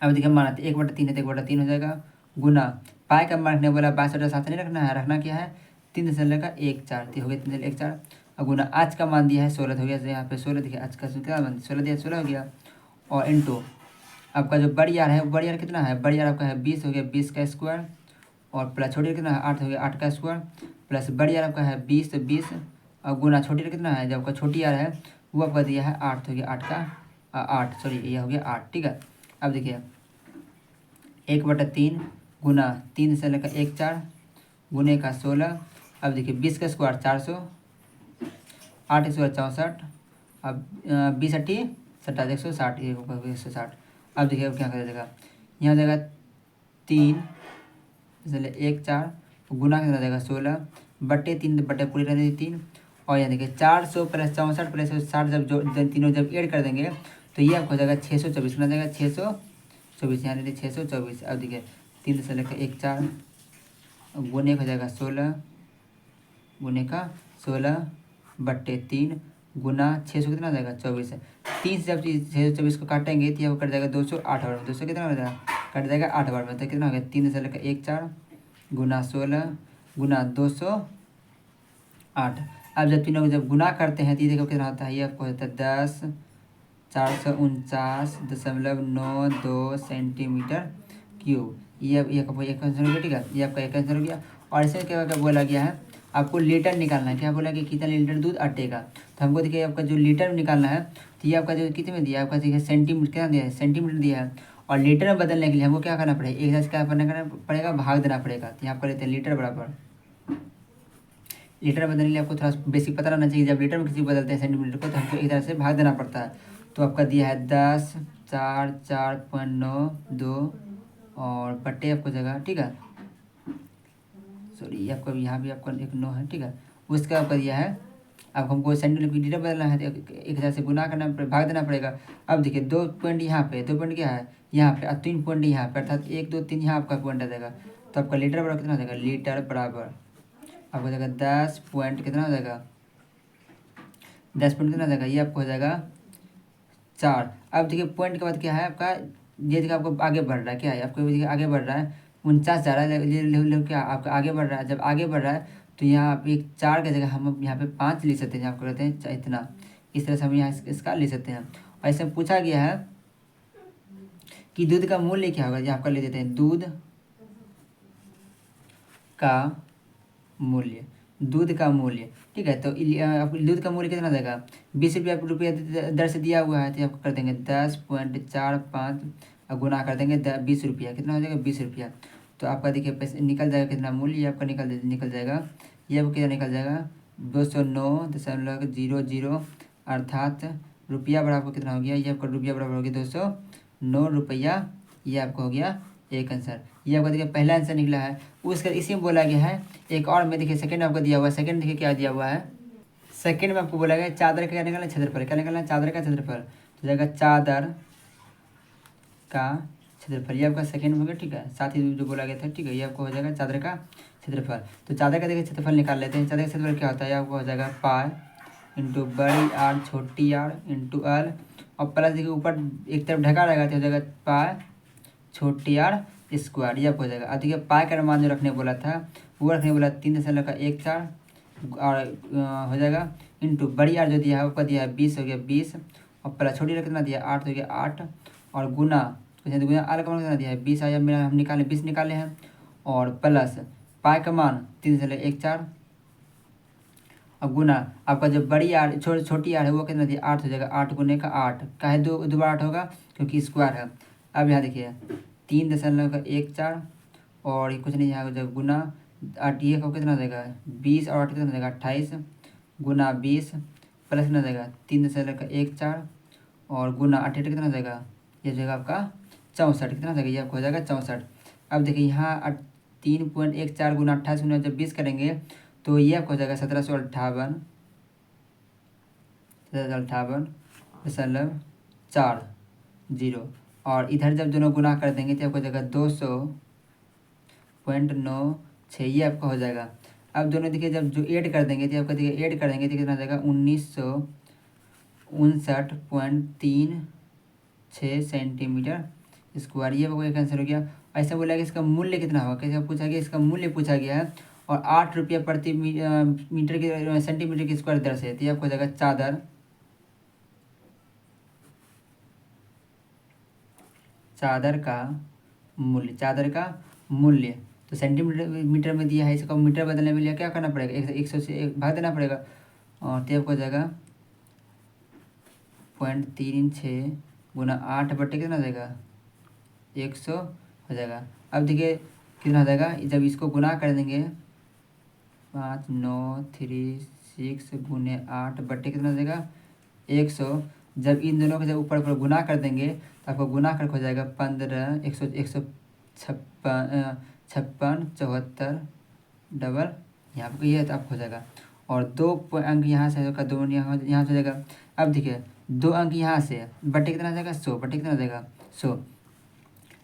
अब देखिए माना 1/3 है तो 1/3 हो जाएगा, गुना पाई का मान रखने बोला 62 साथ नहीं रखना है, रखना क्या है 3.14 हो गया 3.14, और गुना आज का मान दिया है 16 हो गया, यहाँ पे 16 देखिए आज का क्या मान 16 दिया 16 हो गया, और इंटू आपका जो बड़ी आर है वो बड़ी आर कितना है, बड़ी आर आपका है 20 हो गया 20 का स्क्वायर, और प्लस छोटी आर कितना है 8 हो गया 8 का स्क्वायर, प्लस बड़ी आर आपका है 20 और गुना छोटी आर कितना है, जब आपका छोटी आर है वो आपका दिया है 8 हो गया 8 का 8 सॉरी ये हो गया 8। ठीक है, अब देखिए 1/3 गुना 3 से लेकर 1/4 गुने का 16 अब देखिए 20 का स्क्वायर 400, 8 स्क्वायर 64, अब 20 अट्ठी 27 160, 160। अब देखिए अब क्या कर देगा, यहाँ हो जाएगा 3 चलिए 1 4 गुना कितना देगा 16 बटे 3 बटे पूरी रहती 3। और यहाँ देखिए 400 प्लस 64 प्लस 60 जब तीनों जब ऐड कर देंगे तो ये आपको हो जाएगा 624, कितना जाएगा 624, यहाँ देखिए 624। अब देखिए 3 से लेकर 1 4 गुने हो जाएगा 16 गुने का 16 बट्टे 3 गुना 600 कितना हो जाएगा 24 है। 3 से जब 624 को काटेंगे तो यह कट जाएगा 208 बार में, 200 कितना हो जाएगा कट जाएगा 8 बार में, तो कितना हो गया 3 से लेकर 1 4 गुना 16 गुना 208। अब जब तीनों को जब गुना करते हैं तो ये देखो कितना होता है, ये आपको होता है 10,449.92 सेंटीमीटर क्यूब। ये एक आंसर हो गया, ठीक है, ये आपका एक आंसर हो गया। और इसमें क्या क्या बोला गया है, आपको लीटर निकालना है। क्या बोला कि कितना लीटर दूध अटेगा, तो हमको देखिए आपका जो लीटर निकालना है तो ये आपका जो कितने में दिया है, आपका देखिए सेंटीमीटर कितना दिया है, सेंटीमीटर दिया है। और लीटर में बदलने के लिए हमको क्या करना पड़ेगा, एक से क्या करना पड़ेगा, भाग देना पड़ेगा। तो यहाँ पर लेते हैं लीटर बराबर, लीटर बदलने के लिए आपको थोड़ा बेसिक पता रहना चाहिए। जब लीटर में किसी को बदलते हैं सेंटीमीटर को तो हमको एक तरह से भाग देना पड़ता है। तो आपका दिया है 10,449.92 और बट्टे आपको जगह, ठीक है, सॉरी आपको यहाँ भी आपका एक 9 है, ठीक है, उसका आपका दिया है। अब हमको सेंटीमीटर की लीटर बदलना है तो एक हज़ार से गुना करना भाग देना पड़ेगा। अब देखिए 2 पॉइंट यहाँ पे, 2 पॉइंट क्या है यहाँ पे, और 3 पॉइंट यहाँ पे, अर्थात 1 2 3 यहाँ आपका पॉइंट आ जाएगा। तो आपका लीटर बराबर कितना हो जाएगा, लीटर बराबर आपको हो जाएगा 10 पॉइंट कितना हो जाएगा, 10 पॉइंट कितना हो जाएगा, ये आपको हो जाएगा 4। अब देखिए पॉइंट के बाद क्या है आपका, ये देखिए आपको आगे बढ़ रहा है, क्या है आपको देखिए आगे बढ़ रहा है 49 जा रहा है, क्या आपका आगे बढ़ रहा है। जब आगे बढ़ रहा है तो यहाँ पे एक 4 की जगह हम यहाँ पे 5 लिख सकते हैं, यहाँ आपको कहते हैं इतना, इस तरह से हम यहाँ इसका लिख सकते हैं। और ऐसे पूछा गया है कि दूध का मूल्य क्या होगा, यहाँ आपका ले देते हैं दूध का मूल्य, दूध का मूल्य, ठीक है। तो आपको दूध का मूल्य कितना देगा, 20 रुपया दर से दिया हुआ है, तो आपको कर देंगे 10.45 और गुना कर देंगे 20 रुपया, कितना हो जाएगा 20 रुपया। तो आपका देखिए पैसे निकल जाएगा कितना मूल्य, ये आपका निकल जाएगा, ये आपको कितना निकल जाएगा 209.00, अर्थात रुपया बराबर कितना हो गया, ये आपका रुपया बराबर हो गया 209 रुपया। ये आपको हो गया एक आंसर। ये आपका देखिए पहला आंसर निकला है। उसका इसी में बोला गया है एक और में, देखिए सेकंड आपको दिया हुआ है, सेकंड देखिए क्या दिया हुआ है, सेकंड में आपको बोला गया चादर का क्या निकलना है, क्षेत्रफल, क्या निकलना है चादर का क्षेत्रफल, तो जाएगा चादर का क्षेत्रफल, ये आपका सेकंड में हो गया, ठीक है। साथ ही जो बोला गया था, ठीक है, ये आपको हो जाएगा चादर का क्षेत्रफल। तो चादर का देखिए क्षेत्रफल निकाल लेते हैं। चादर का क्षेत्रफल क्या होता है, आपको हो जाएगा पाई इंटू बड़ी आर छोटी आर इंटू एल, और प्लस देखिए ऊपर एक तरफ ढका रहेगा तो हो जाएगा पाई छोटी आर स्क्वायर, ये आपको हो जाएगा। अब देखिए पाई का मान जो रखने बोला था वो रखने बोला 3.14 और हो जाएगा इंटू बड़ी आर जो दिया है ऊपर दिया है 20 हो गया 20, और प्लस छोटी आर कितना दिया 8 हो गया 8, और गुना गुना आर का मान कितना दिया है 20 आया, मेरा हम निकाले 20 निकाले हैं, और प्लस पाई का मान 3.14 और गुना आपका जो बड़ी आर छोटी आर है वो कितना दिया 8 हो जाएगा, 8 गुने का 8 काहे दो बार 8 होगा क्योंकि स्क्वायर है। अब यहाँ देखिए 3.14 और कुछ नहीं, यहाँ हो जाएगा गुना 8, ये को कितना देगा 20 और 8 कितना देगा 28 गुना 20 प्लस कितना देगा 3.14 और गुना 8 कितना देगा, ये देगा आपका 64, कितना देगा ये आपको हो जाएगा 64। अब देखिए यहाँ 3.14 गुना 28 गुना जब 20 करेंगे तो ये आपको हो जाएगा 1758.40, और इधर जब दोनों गुना कर देंगे तो आपको हो जाएगा 200.96, ये आपका हो जाएगा। अब दोनों देखिए जब जो ऐड कर देंगे तो आपका देखिए ऐड कर देंगे तो कितना हो जाएगा 1959.36 सेंटीमीटर स्क्वायर, ये आपको एक आंसर हो गया। ऐसा बोला कि इसका मूल्य कितना होगा, कैसे पूछा गया इसका मूल्य पूछा गया है, और 8 रुपया प्रति मीटर की सेंटीमीटर की स्क्वायर दर से, तो ये आपको हो जाएगा चादर का मूल्य, चादर का मूल्य। तो सेंटीमीटर में दिया है, इसको मीटर बदलने में लिया क्या करना पड़ेगा 100 से भाग देना पड़ेगा, और तो आपको हो जाएगा 0.36 गुना 8 बट्टे कितना देगा 100 हो जाएगा। अब देखिए कितना हो जाएगा जब इसको गुना कर देंगे 5 9 3 6 गुने 8 बट्टे कितना हो जाएगा 100। जब इन दोनों को जब ऊपर ऊपर गुना कर देंगे तो आपको गुना करके हो जाएगा 15 100 156 74 डबल यहाँ पर ये तो आपको हो जाएगा। और 2 अंक यहाँ से होगा, 2 यहाँ से हो जाएगा। अब देखिए 2 अंक यहाँ से बट्टे कितना हो जाएगा 100 बट्टे कितना हो जाएगा 100।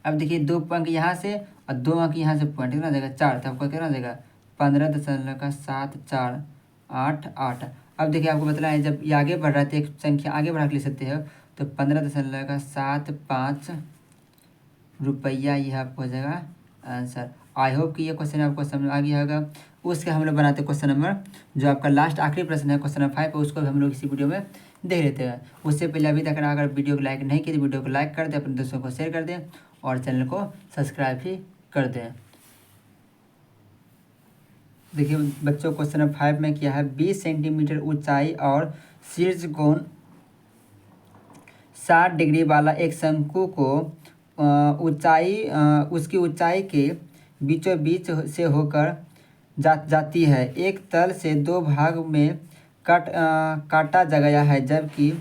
अब देखिए 2 अंक यहाँ से और 2 अंक यहाँ से पॉइंट कितना हो जाएगा 4, तो आपका कितना हो जाएगा 15.748। अब देखिए आपको बतला है जब ये आगे बढ़ रहा है तो एक संख्या आगे बढ़ा के लिख सकते हो, तो 15.75 रुपया यह आपको हो जाएगा आंसर। आई होप कि ये क्वेश्चन आपको समझ आ गया होगा। उसके हम लोग बनाते क्वेश्चन नंबर जो आपका लास्ट आखिरी प्रश्न है क्वेश्चन नंबर 5, उसको भी हम लोग इसी वीडियो में देख लेते हैं। उससे पहले अभी तक अगर वीडियो को लाइक नहीं किया तो वीडियो को लाइक कर दें, अपने दोस्तों को शेयर कर दें और चैनल को सब्सक्राइब भी कर दें। देखिए बच्चों क्वेश्चन नंबर 5 में क्या है, 20 सेंटीमीटर ऊंचाई और शीर्ष कोण 60 डिग्री वाला एक शंकु को उसकी ऊंचाई के बीचों बीच से होकर जाती है। एक तल से 2 भाग में काटा गया है, जबकि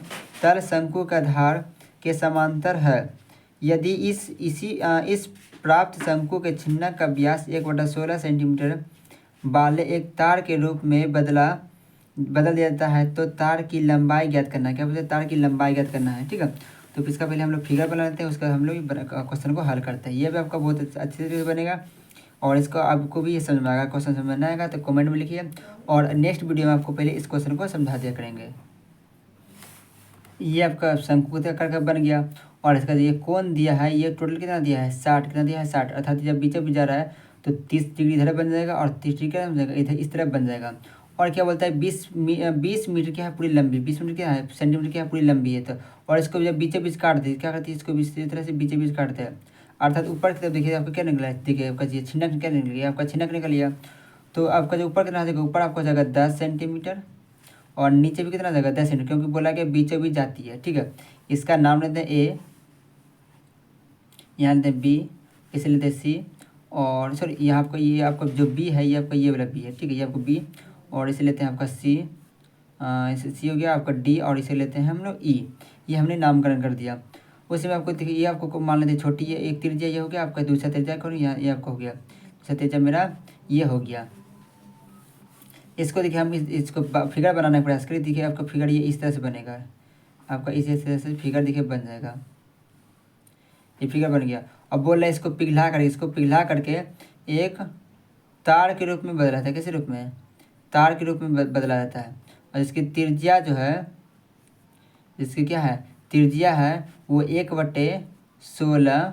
तल शंकु का आधार के समांतर है। यदि इस प्राप्त शंकु के छिन्नक का व्यास 1/16 सेंटीमीटर वाले एक तार के रूप में बदल दिया जाता है, तो तार की लंबाई ज्ञात करना है। क्या बोलते हैं, तार की लंबाई ज्ञात करना है। ठीक है, तो इसका पहले हम लोग फिगर बना लेते हैं, उसका हम लोग क्वेश्चन को हल करते हैं। ये भी आपका बहुत अच्छे तरीके से बनेगा और इसको आपको भी ये समझ में आएगा। क्वेश्चन समझ में आएगा तो कमेंट में लिखिए और नेक्स्ट वीडियो में आपको पहले इस क्वेश्चन को समझा दिया करेंगे। ये आपका शंकु का बन गया और इसका ये कौन दिया है, ये टोटल कितना दिया है 60, कितना दिया है 60, अर्थात जब बीचों बीच जा रहा है तो 30 डिग्री इधर बन जाएगा और 30 डिग्री क्या बन जाएगा इधर इस तरफ बन जाएगा। और क्या बोलता है 20 मीटर क्या है पूरी लंबी, 20 मीटर क्या है सेंटीमीटर क्या है पूरी लंबी है। तो और इसको जब बीचों बीच काट दे क्या करती है, इसको इस तरह से बीचों बीच काटते हैं, अर्थात ऊपर की तरफ देखिए आपको क्या निकला है, देखिए आपका ये छिन्नक क्या निकल गया, आपका छिन्नक निकल गया। तो आपका जो ऊपर कितना आ जाएगा, ऊपर आपको हो जाएगा 10 सेंटीमीटर और नीचे भी कितना आ जाएगा 10 सेंटीमीटर, क्योंकि बोला गया बीचों बीच जाती है। ठीक है, इसका नाम लेते हैं ए, यहाँ लेते हैं बी, इसे लेते हैं सी और सॉरी यहाँ आपका ये आपका जो बी है ये आपका ये वाला बी है। ठीक है, ये आपको बी और इसे लेते हैं आपका सी, इसे सी हो गया आपका डी और इसे लेते हैं हम लोग ई। ये हमने नामकरण कर दिया। उसी में आपको देखिए ये आपको मान लेते हैं छोटी है एक त्रिज्या ये हो गया आपका, दूसरा त्रिज्या कौन ये आपका हो गया, दूसरा त्रिज्या मेरा ये हो गया। इसको देखिए हम इसको फिगर बनाने का प्रयास करें। देखिए आपका फिगर ये इस तरह से बनेगा, आपका इस तरह से फिगर देखिए बन जाएगा, ये फिगर बन गया। अब बोल रहे हैं इसको पिघला करके एक तार के रूप में बदला जाता है। किस रूप में, तार के रूप में बदला जाता है। और इसकी त्रिज्या जो है, इसकी क्या है त्रिज्या है वो 1/16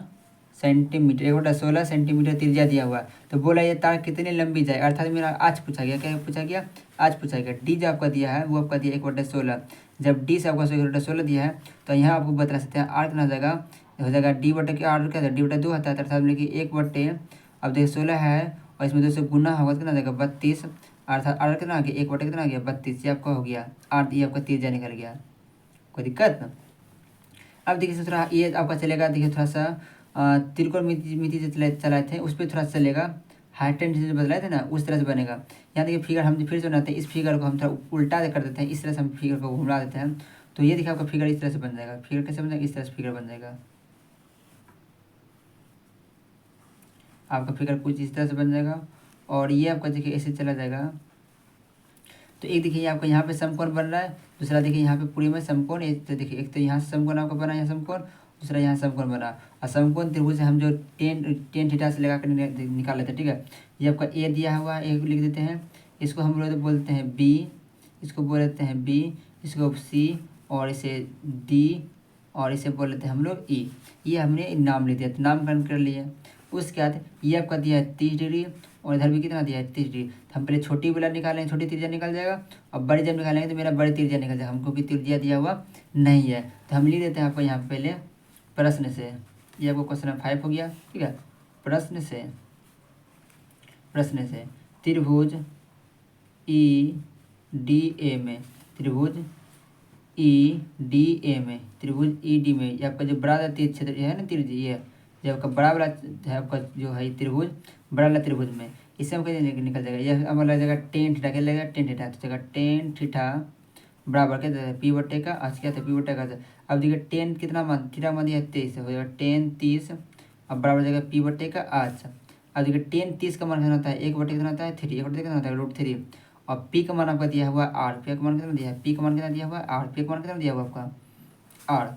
सेंटीमीटर, 1/16 सेंटीमीटर त्रिज्या दिया हुआ है। तो बोला ये तार कितनी लंबी जाए, अर्थात मेरा आज पूछा गया, क्या पूछा गया आज पूछा गया। डी जो आपका दिया है वो आपका दिया 1/16, जब डी से आपका 1/16 दिया है तो यहाँ आपको बता सकते हैं आर कितना हो जाएगा, हो जाएगा डी बटे क्या आर क्या डी बटे 2 होता है, अर्थात मतलब कि 1 अब देखिए 16 है और इसमें 2 से गुना होगा कितना हो जाएगा 32, अर्थात आर कितना आ गया 1 कितना आ गया 32, ये आपका हो गया आर, ये आपका त्रिज्या निकल गया। कोई दिक्कत ना। अब देखिए थोड़ा ये आपका चलेगा, देखिए थोड़ा सा त्रिकोण मिति से चलाए थे उस पर थोड़ा सा चलेगा, हाइट एंड डिस्टेंस बदलाए थे ना उस तरह से बनेगा। यहाँ देखिए फिगर हम फिर से बनाते हैं, इस फिगर को हम थोड़ा उल्टा कर देते हैं, इस तरह से हम फिगर को घुमा देते हैं। तो ये देखिए आपका फिगर इस तरह से बन जाएगा। फिगर कैसे बन जाएगा, इस तरह से फिगर बन जाएगा, आपका फिगर कुछ इस तरह से बन जाएगा। और ये आपका देखिए ऐसे चला जाएगा। तो एक देखिए आपका यहाँ पे समकोण बन रहा है, दूसरा देखिए यहाँ पे पूरी में समकोण, एक तो देखिए एक तो यहाँ से समकोण आपका बना, यहाँ समकोण, दूसरा यहाँ समकोण बना। और समकोण त्रिभुज से हम जो टेन थीटा से लगा कर निकाल लेते हैं। ठीक है, ये आपका ए दिया हुआ है, ए लिख देते हैं, इसको हम लोग बोलते हैं बी, इसको बोल देते हैं बी, इसको सी और इसे डी और इसे बोल लेते हैं हम लोग ई। ये हमने नाम ले दिया, नामकरण कर लिए। उसके बाद ये आपका दिया है 30 डिग्री और इधर भी कितना दिया है 30 डिग्री। तो हम पहले छोटी वाला निकालेंगे, छोटी त्रिज्या निकल जाएगा और बड़ी जब निकालेंगे तो मेरा बड़ी त्रिज्या निकल जाएगा, हमको भी त्रिज्या दिया हुआ नहीं है। तो हम लिख देते हैं आपको यहाँ पहले प्रश्न से, ये आपको क्वेश्चन नंबर 5 हो गया। ठीक है, प्रश्न से त्रिभुज ई डी ए में, त्रिभुज ई डी ए में, त्रिभुज ई डी में, ये आपका जो बड़ा तीर्थ क्षेत्र है ना त्रिज्या, ये जब आपका बड़ा वाला है आपका जो है त्रिभुज, बड़ा वाला त्रिभुज में इससे हम कैसे निकल जाएगा, यह अब लग जाएगा टेन थीटा, क्या लगेगा टेन थीटा, तो जगह टेन थीटा बराबर क्या था पी बटे का आज, क्या था पी बटे का। अब देखिए टेन कितना मान थीटा मान दिया 23, हो जाएगा टेन 30, अब बराबर जाएगा पी बटे का आज। अब देखिए टेन 30 का मान कितना होता है, एक बटे कितना होता है 3, एक बटे कितना होता है √3। और पी का मान आपका दिया हुआ आर, पी का मान कितना दिया है, पी का मान कितना दिया हुआ है आर, पी का मान कितना दिया हुआ आपका आर,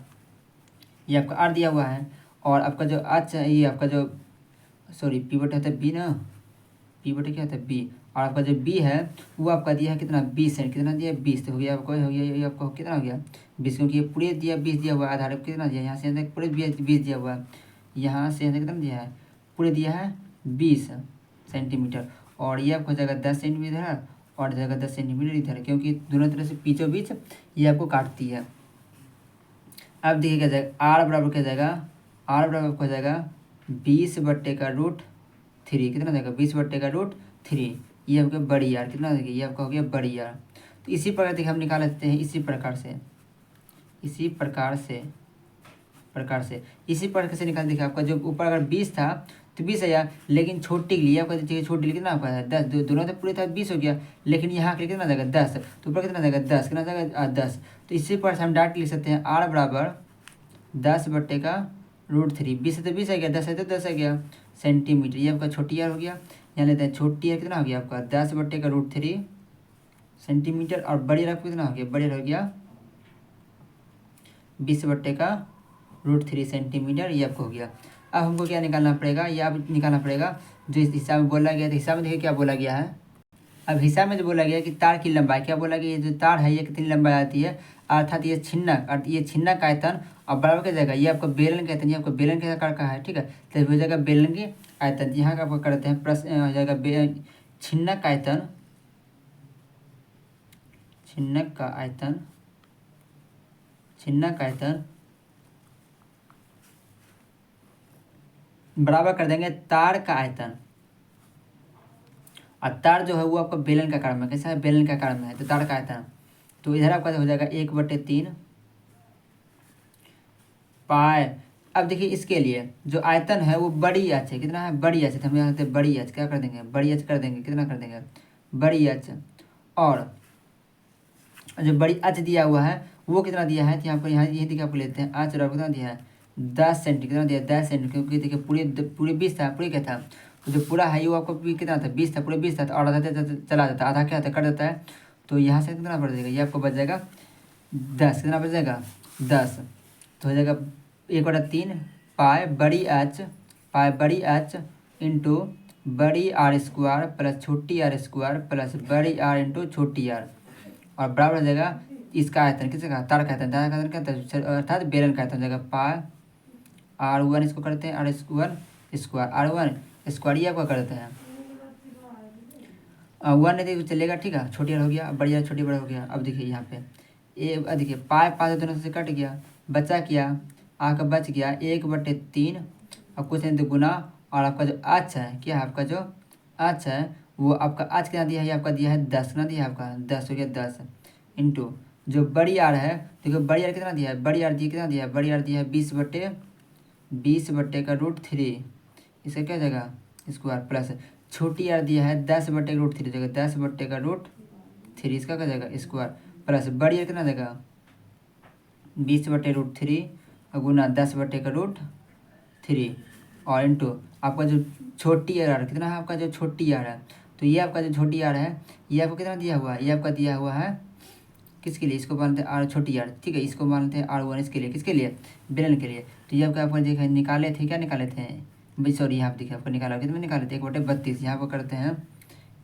ये आपका आर दिया हुआ है। और आपका जो आज ये आपका जो सॉरी पी बटे होता है बी ना, पी बटे क्या होता है बी, और आपका जो बी है वो आपका दिया है कितना 20 सेंट, कितना दिया है 20, तो हो गया आपको हो गया ये आपको कितना हो गया 20, क्योंकि ये पूरे दिया 20 दिया हुआ है, आधार पे कितना दिया यहाँ से यहाँ तक पूरे 20 दिया हुआ है, यहाँ से यहाँ तक कितना दिया है पूरे दिया है 20 सेंटीमीटर। और ये आपको हो जाएगा 10 सेंटीमीटर है और जाएगा 10 सेंटीमीटर इधर, क्योंकि दोनों तरह से बीचों बीच ये आपको काटती है। अब देखिए क्या जाएगा आर बराबर क्या जाएगा, आर बराबर हो जाएगा 20 बट्टे का √3, कितना जाएगा 20 बट्टे का √3, ये आपका बड़ी आर कितना देगा, ये आपका हो गया बड़ी आर। तो इसी प्रकार देखिए हम निकाल लेते हैं, इसी प्रकार से इसी प्रकार से निकाल देखिए आपका जो ऊपर अगर 20 था तो 20 आया, लेकिन छोटी के लिए आपका देखिए छोटी के लिए कितना आपका है 10, दोनों तो पूरे था 20 हो गया, लेकिन यहाँ के लिए कितना जाएगा 10, तो ऊपर कितना जाएगा 10, कितना जाएगा 10। तो इसी प्रकार से हम डायरेक्ट लिख सकते हैं आर बराबर 10 बट्टे का √3, 20 है तो 20 आ गया, 10 है तो 10 आ गया सेंटीमीटर, ये आपका छोटी आर हो गया। यहाँ लेते हैं छोटी आर कितना हो गया आपका 10 बट्टे का √3 सेंटीमीटर, और बड़ी आर आपको कितना हो गया, बड़ी आर हो गया 20 बट्टे का √3 सेंटीमीटर, ये आपको हो गया। अब हमको क्या निकालना पड़ेगा, ये अब निकालना पड़ेगा जो इस हिसाब में बोला गया था, हिसाब में देखिए क्या बोला गया है। अब हिसाब में जो बोला गया कि तार की लंबाई, क्या बोला गया, ये जो तार है ये कितनी लंबाई आती है, अर्थात ये छिन्नक, ये छिन्नक का आयतन और बराबर क्या जाएगा, ये आपका बेलन का आयतन, ये आपका बेलन के आकार का है, ठीक है, तो हो जाएगा बेलन की आयतन। यहाँ का आपको करते हैं प्रश्न हो जाएगा छिन्नक का आयतन, छिन्नक का आयतन, छिन्नक का आयतन बराबर कर देंगे तार का आयतन, और तार जो है वो आपका बेलन का आकार में, कैसा है बेलन का आकार में है, तो तार का आयतन, तो इधर आपका हो जाएगा 1/3 पाए। अब देखिए इसके लिए जो आयतन है वो बड़ी एच है, कितना है बड़ी एच, तो हम यहाँ से बड़ी एच क्या कर देंगे, बड़ी एच कर देंगे, कितना कर देंगे बड़ी एच। और जो बड़ी एच दिया हुआ है वो कितना दिया है, तो यहाँ पर यहाँ यही देखिए आपको लेते हैं एच कितना दिया है 10 सेंटी, कितना दिया 10 सेंटी, क्योंकि देखिए पूरे 20 था, पूरे क्या था, तो जो पूरा है वो आपको कितना था 20 था, पूरे 20 था, तो और आधा चला जाता आधा क्या था कट जाता है, तो यहाँ से कितना बढ़ जाएगा, ये आपको बच जाएगा 10, कितना बच जाएगा 10, तो हो जाएगा 1/3 पाए बड़ी एच इंटू बड़ी आर स्क्वायर प्लस छोटी आर स्क्वायर प्लस बड़ी आर इंटू छोटी आर, और बराबर हो जाएगा इसका आयतन, किसका तार का आयतन, तार का आयतन क्या होता है अर्थात बेलन का आयतन हो जाएगा पाए R1 इसको करते हैं R1 स्क्वायर, R1 स्क्वायर ये आपका करते हैं 1 नहीं तो चलेगा, ठीक है, छोटी आर हो गया, बड़ी आर छोटी बड़ा हो गया। अब देखिए यहाँ पे ये देखिए पाए पाँच दोनों से कट गया, बचा क्या आपका बच गया 1/3, अब कुछ नहीं तो गुना, और आपका जो आच है क्या है, आपका जो आच है वो आपका आज कितना दिया है, आपका दिया है 10, कितना दिया है आपका 10 हो गया 10 इंटू जो बड़ी आर है, देखो बड़ी आर कितना दिया है, बड़ी आर दिया कितना दिया है, बड़ी आर दिया है 20 बट्टे का √3, इसका क्या जाएगा स्क्वायर प्लस छोटी आर दिया है 10 बट्टे का √3 जगह 10 बट्टे का √3, इसका क्या जाएगा स्क्वायर प्लस बड़ी आर कितना देगा 20/√3 और गुना 10/√3, और इंटू आपका जो छोटी आर कितना है, आपका जो छोटी आर है, तो ये आपका जो छोटी आर है ये आपको कितना दिया हुआ है, ये आपका दिया हुआ है किसके लिए, इसको मानते हैं आर छोटी आर, ठीक है, इसको मानते हैं R1 इसके लिए, किसके लिए बेलन के लिए। तो ये आपका देखा निकाले थे, क्या निकाले थे भाई सॉरी यहाँ पर देखिए आपको निकाला कितना निकाले थे 1/32, यहाँ पर करते हैं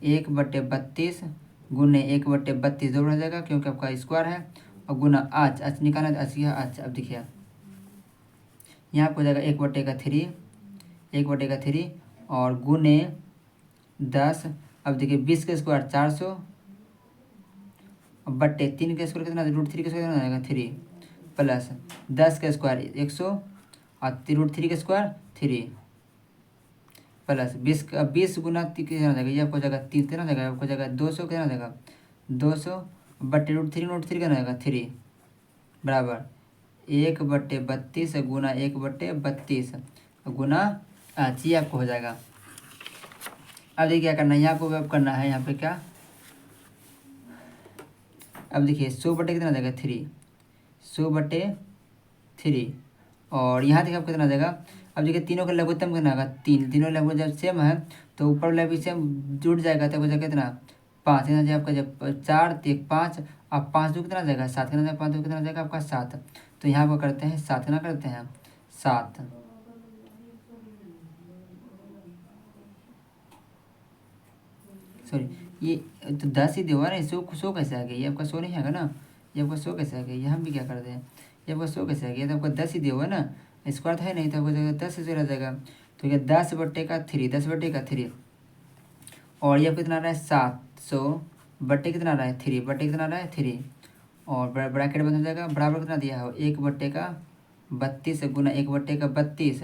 1/32 गुने 1/32 दो हो जाएगा क्योंकि आपका स्क्वायर है, और गुना आज आज निकालना तो आज आज। अब देखिए यहाँ पर हो जाएगा 1/3 और गुने 10, अब देखिए 20 का स्क्वायर 400 बट्टे 3 का स्क्वायर कितना √3 का स्क्वायर कितना आएगा 3 प्लस 10 का स्क्वायर 100 और √3 का स्क्वायर 3 प्लस 20 गुना कितना जाएगा, ये आपको जाएगा 3 कितना जाएगा, आपको जाएगा 200 कितना जाएगा 200 बट्टे √3 कितना जाएगा 3 बराबर 1/32 गुना 1/32 गुना 5, ये आपको हो जाएगा। अब देखिए क्या करना है, यहाँ को अब करना है, यहाँ पे क्या, अब देखिए 100 बटे कितना देगा 3, 100 बटे 3, और यहाँ देखिए अब कितना देगा। अब देखिए तीनों का लघुत्तम कितना होगा 3, तीनों लघुत्तम जब सेम है तो ऊपर वाला भी सेम जुड़ जाएगा, तब हो जाएगा कितना 5, यहाँ जब आपका जब 4 तो 1 5, अब 5 दो कितना जाएगा 7, कितना जाएगा 5 दो कितना जाएगा आपका 7। तो यहाँ पर करते हैं 7, कितना करते हैं 7, सॉरी ये तो 10 ही देगा ना, 100 कैसे आ गया, ये आपका 100 नहीं आएगा ना, ये आपका 100 कैसे आ गया, ये हम भी क्या करते हैं, ये आपका 100 कैसे आ गया, तो आपका 10 ही देगा ना, स्क्वायर है नहीं तो आपको जगह 10 से रह जाएगा। तो ये 10 बटे का 3, 10 बटे का 3, और ये कितना आ रहा है 700 बटे कितना आ रहा है 3 बटे कितना आ रहा है 3, और ब्रैकेट बन जाएगा बराबर कितना दिया है 1 बटे का 32 गुना 1 बटे का 32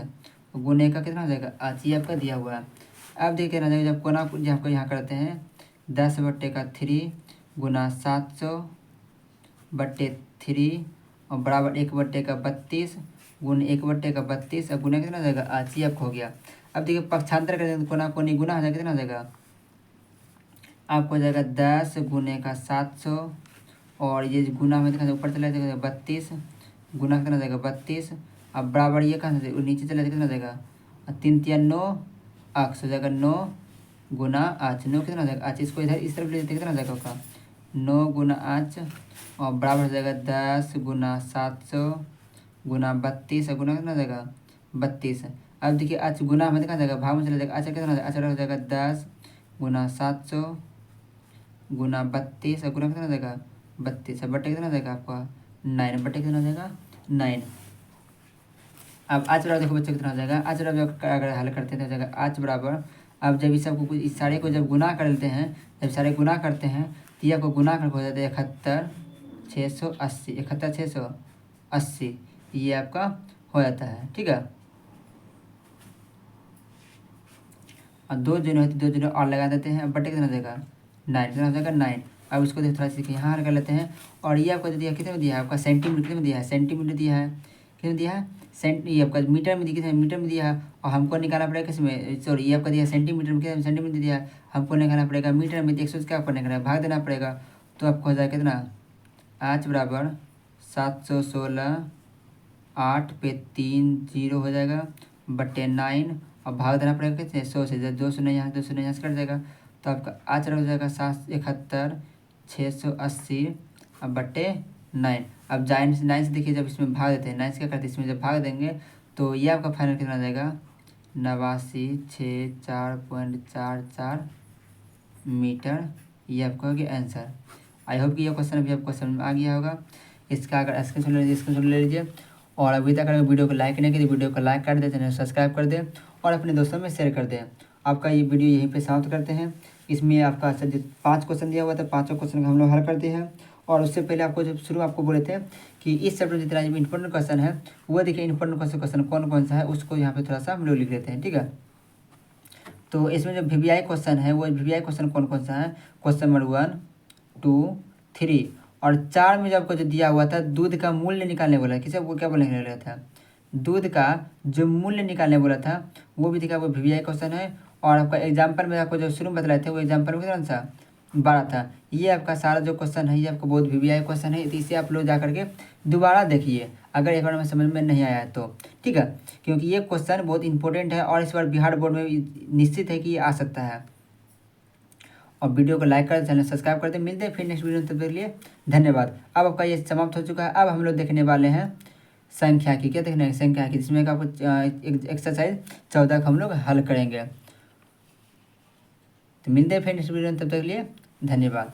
गुने का कितना हो जाएगा 8, ये आपका दिया हुआ है। अब देखिए ना जब कोना आपको यहाँ करते हैं 10 बटे का 3 गुना 700 बटे 3 और बराबर 1 बटे का 32 गुण 1 बटे का 32 और गुना कितना हो जाएगा 8, ये आपको हो गया। अब देखिए पक्षांतर करेंगे तो कोना कोनी गुना हो जाएगा, कितना हो जाएगा आपको हो जाएगा 10 गुने का 700, और ये गुना में कितना ऊपर चला जाएगा 32 गुना कितना जाएगा 32, अब बराबर ये कहाँ से नीचे चला जाएगा कितना जाएगा 3 3 9 8 हो जाएगा 9 गुना 8, 9 कितना जाएगा 8, इसको इधर इस तरफ ले जाते कितना जाएगा आपका 9 गुना 8, और बराबर हो जाएगा 10 गुना 700 गुना 32 और गुना कितना जाएगा 32। अब देखिए आज गुना में कितना जाएगा भाग में चला जाएगा, अच्छा कितना जाएगा, अच्छा हो जाएगा 10 गुना 700 गुना 32 और गुना कितना जाएगा 32, अब बटे कितना जाएगा आपका 9, बटे कितना जाएगा 9। अब आज बराबर देखो बच्चों कितना हो जाएगा, आज बराबर अगर हल करते हैं तो हो जाएगा आज बराबर, अब जब इस सबको इस सारे को जब गुना कर लेते हैं, जब सारे गुना करते हैं तो यह को गुना करके हो जाता है 71,680, 71,680 ये आपका हो जाता है, ठीक है। और 2 जीरो है तो 2 जीरो और लगा देते हैं, अब बटे कितना हो जाएगा 9, कितना हो जाएगा 9। अब इसको थोड़ा सा यहाँ हल कर लेते हैं, और ये आपको दिया कितने में दिया है आपका सेंटीमीटर, कितने में दिया है सेंटीमीटर दिया है, कितने में दिया है ये आपका मीटर में दिया, मीटर में दिया है, और हमको निकालना पड़ेगा किसमें, सॉरी ये आपका दिया सेंटीमीटर में, कितने सेंटीमीटर दिया है, हमको निकालना पड़ेगा मीटर में, 100 क्या आपको निकालना भाग देना पड़ेगा, तो आपको हो जाएगा कितना आज बराबर 716 8 पे 3 0 हो जाएगा बटे 9, और भाग देना पड़ेगा कितने 100 से, जब 200 यहाँ 200 यहाँ से कट जाएगा, तो आपका आज हो जाएगा 71,680 अब बटे 9। अब 9 से देखिए जब इसमें भाग देते हैं 9 से क्या करते हैं, इसमें जब भाग देंगे तो ये आपका फाइनल कितना आ जाएगा 89,604.44 मीटर, ये आपका हो गया आंसर। आई होप कि ये क्वेश्चन अभी आपको समझ में आ गया होगा। इसका अगर स्क्रीनशॉट ले लीजिए, और अभी तक अगर वीडियो को लाइक नहीं किया तो वीडियो को लाइक कर दें, चैनल सब्सक्राइब कर दें और अपने दोस्तों में शेयर कर दें। आपका ये वीडियो यहीं पे समाप्त करते हैं। इसमें आपका 5 क्वेश्चन दिया हुआ था, 5 क्वेश्चन का हम लोग हल करते हैं। और उससे पहले आपको जब शुरू आपको बोले थे कि इस चैप्टर जितना इंपॉर्टेंट क्वेश्चन है वो देखिए इंपॉर्टेंट क्वेश्चन कौन कौन सा है, उसको यहाँ पे थोड़ा सा हम लोग लिख लेते हैं, ठीक है। तो इसमें जो VBI क्वेश्चन है वो VBI क्वेश्चन कौन कौन सा है, क्वेश्चन नंबर 1 2 3 और 4 में जो आपको जो दिया हुआ था दूध का मूल्य निकालने बोला, किसे वो क्या बोलने लगा था, दूध का जो मूल्य निकालने बोला था वो भी दिखा, वो VBI क्वेश्चन है। और आपका एग्जाम्पल में आपको जो शुरू में बतलाए थे वो एग्जाम्पल में कितना सा 12 था। ये आपका सारा जो क्वेश्चन है ये आपको बहुत VBI क्वेश्चन है, तो इसे आप लोग जा करके दोबारा देखिए अगर एक बार में समझ में नहीं आया तो, ठीक है, क्योंकि ये क्वेश्चन बहुत इंपॉर्टेंट है और इस बार बिहार बोर्ड में निश्चित है कि ये आ सकता है। और वीडियो को लाइक कर चैनल सब्सक्राइब कर दे। मिलते हैं फिर नेक्स्ट वीडियो, तब तक के लिए धन्यवाद। अब आपका ये समाप्त हो चुका है। अब हम लोग देखने वाले हैं संख्या की, क्या देखना है संख्या की, जिसमें आपको एक्सरसाइज 14 का हम लोग हल करेंगे। तो मिलते हैं फिर नेक्स्ट वीडियो, तब तक के लिए धन्यवाद।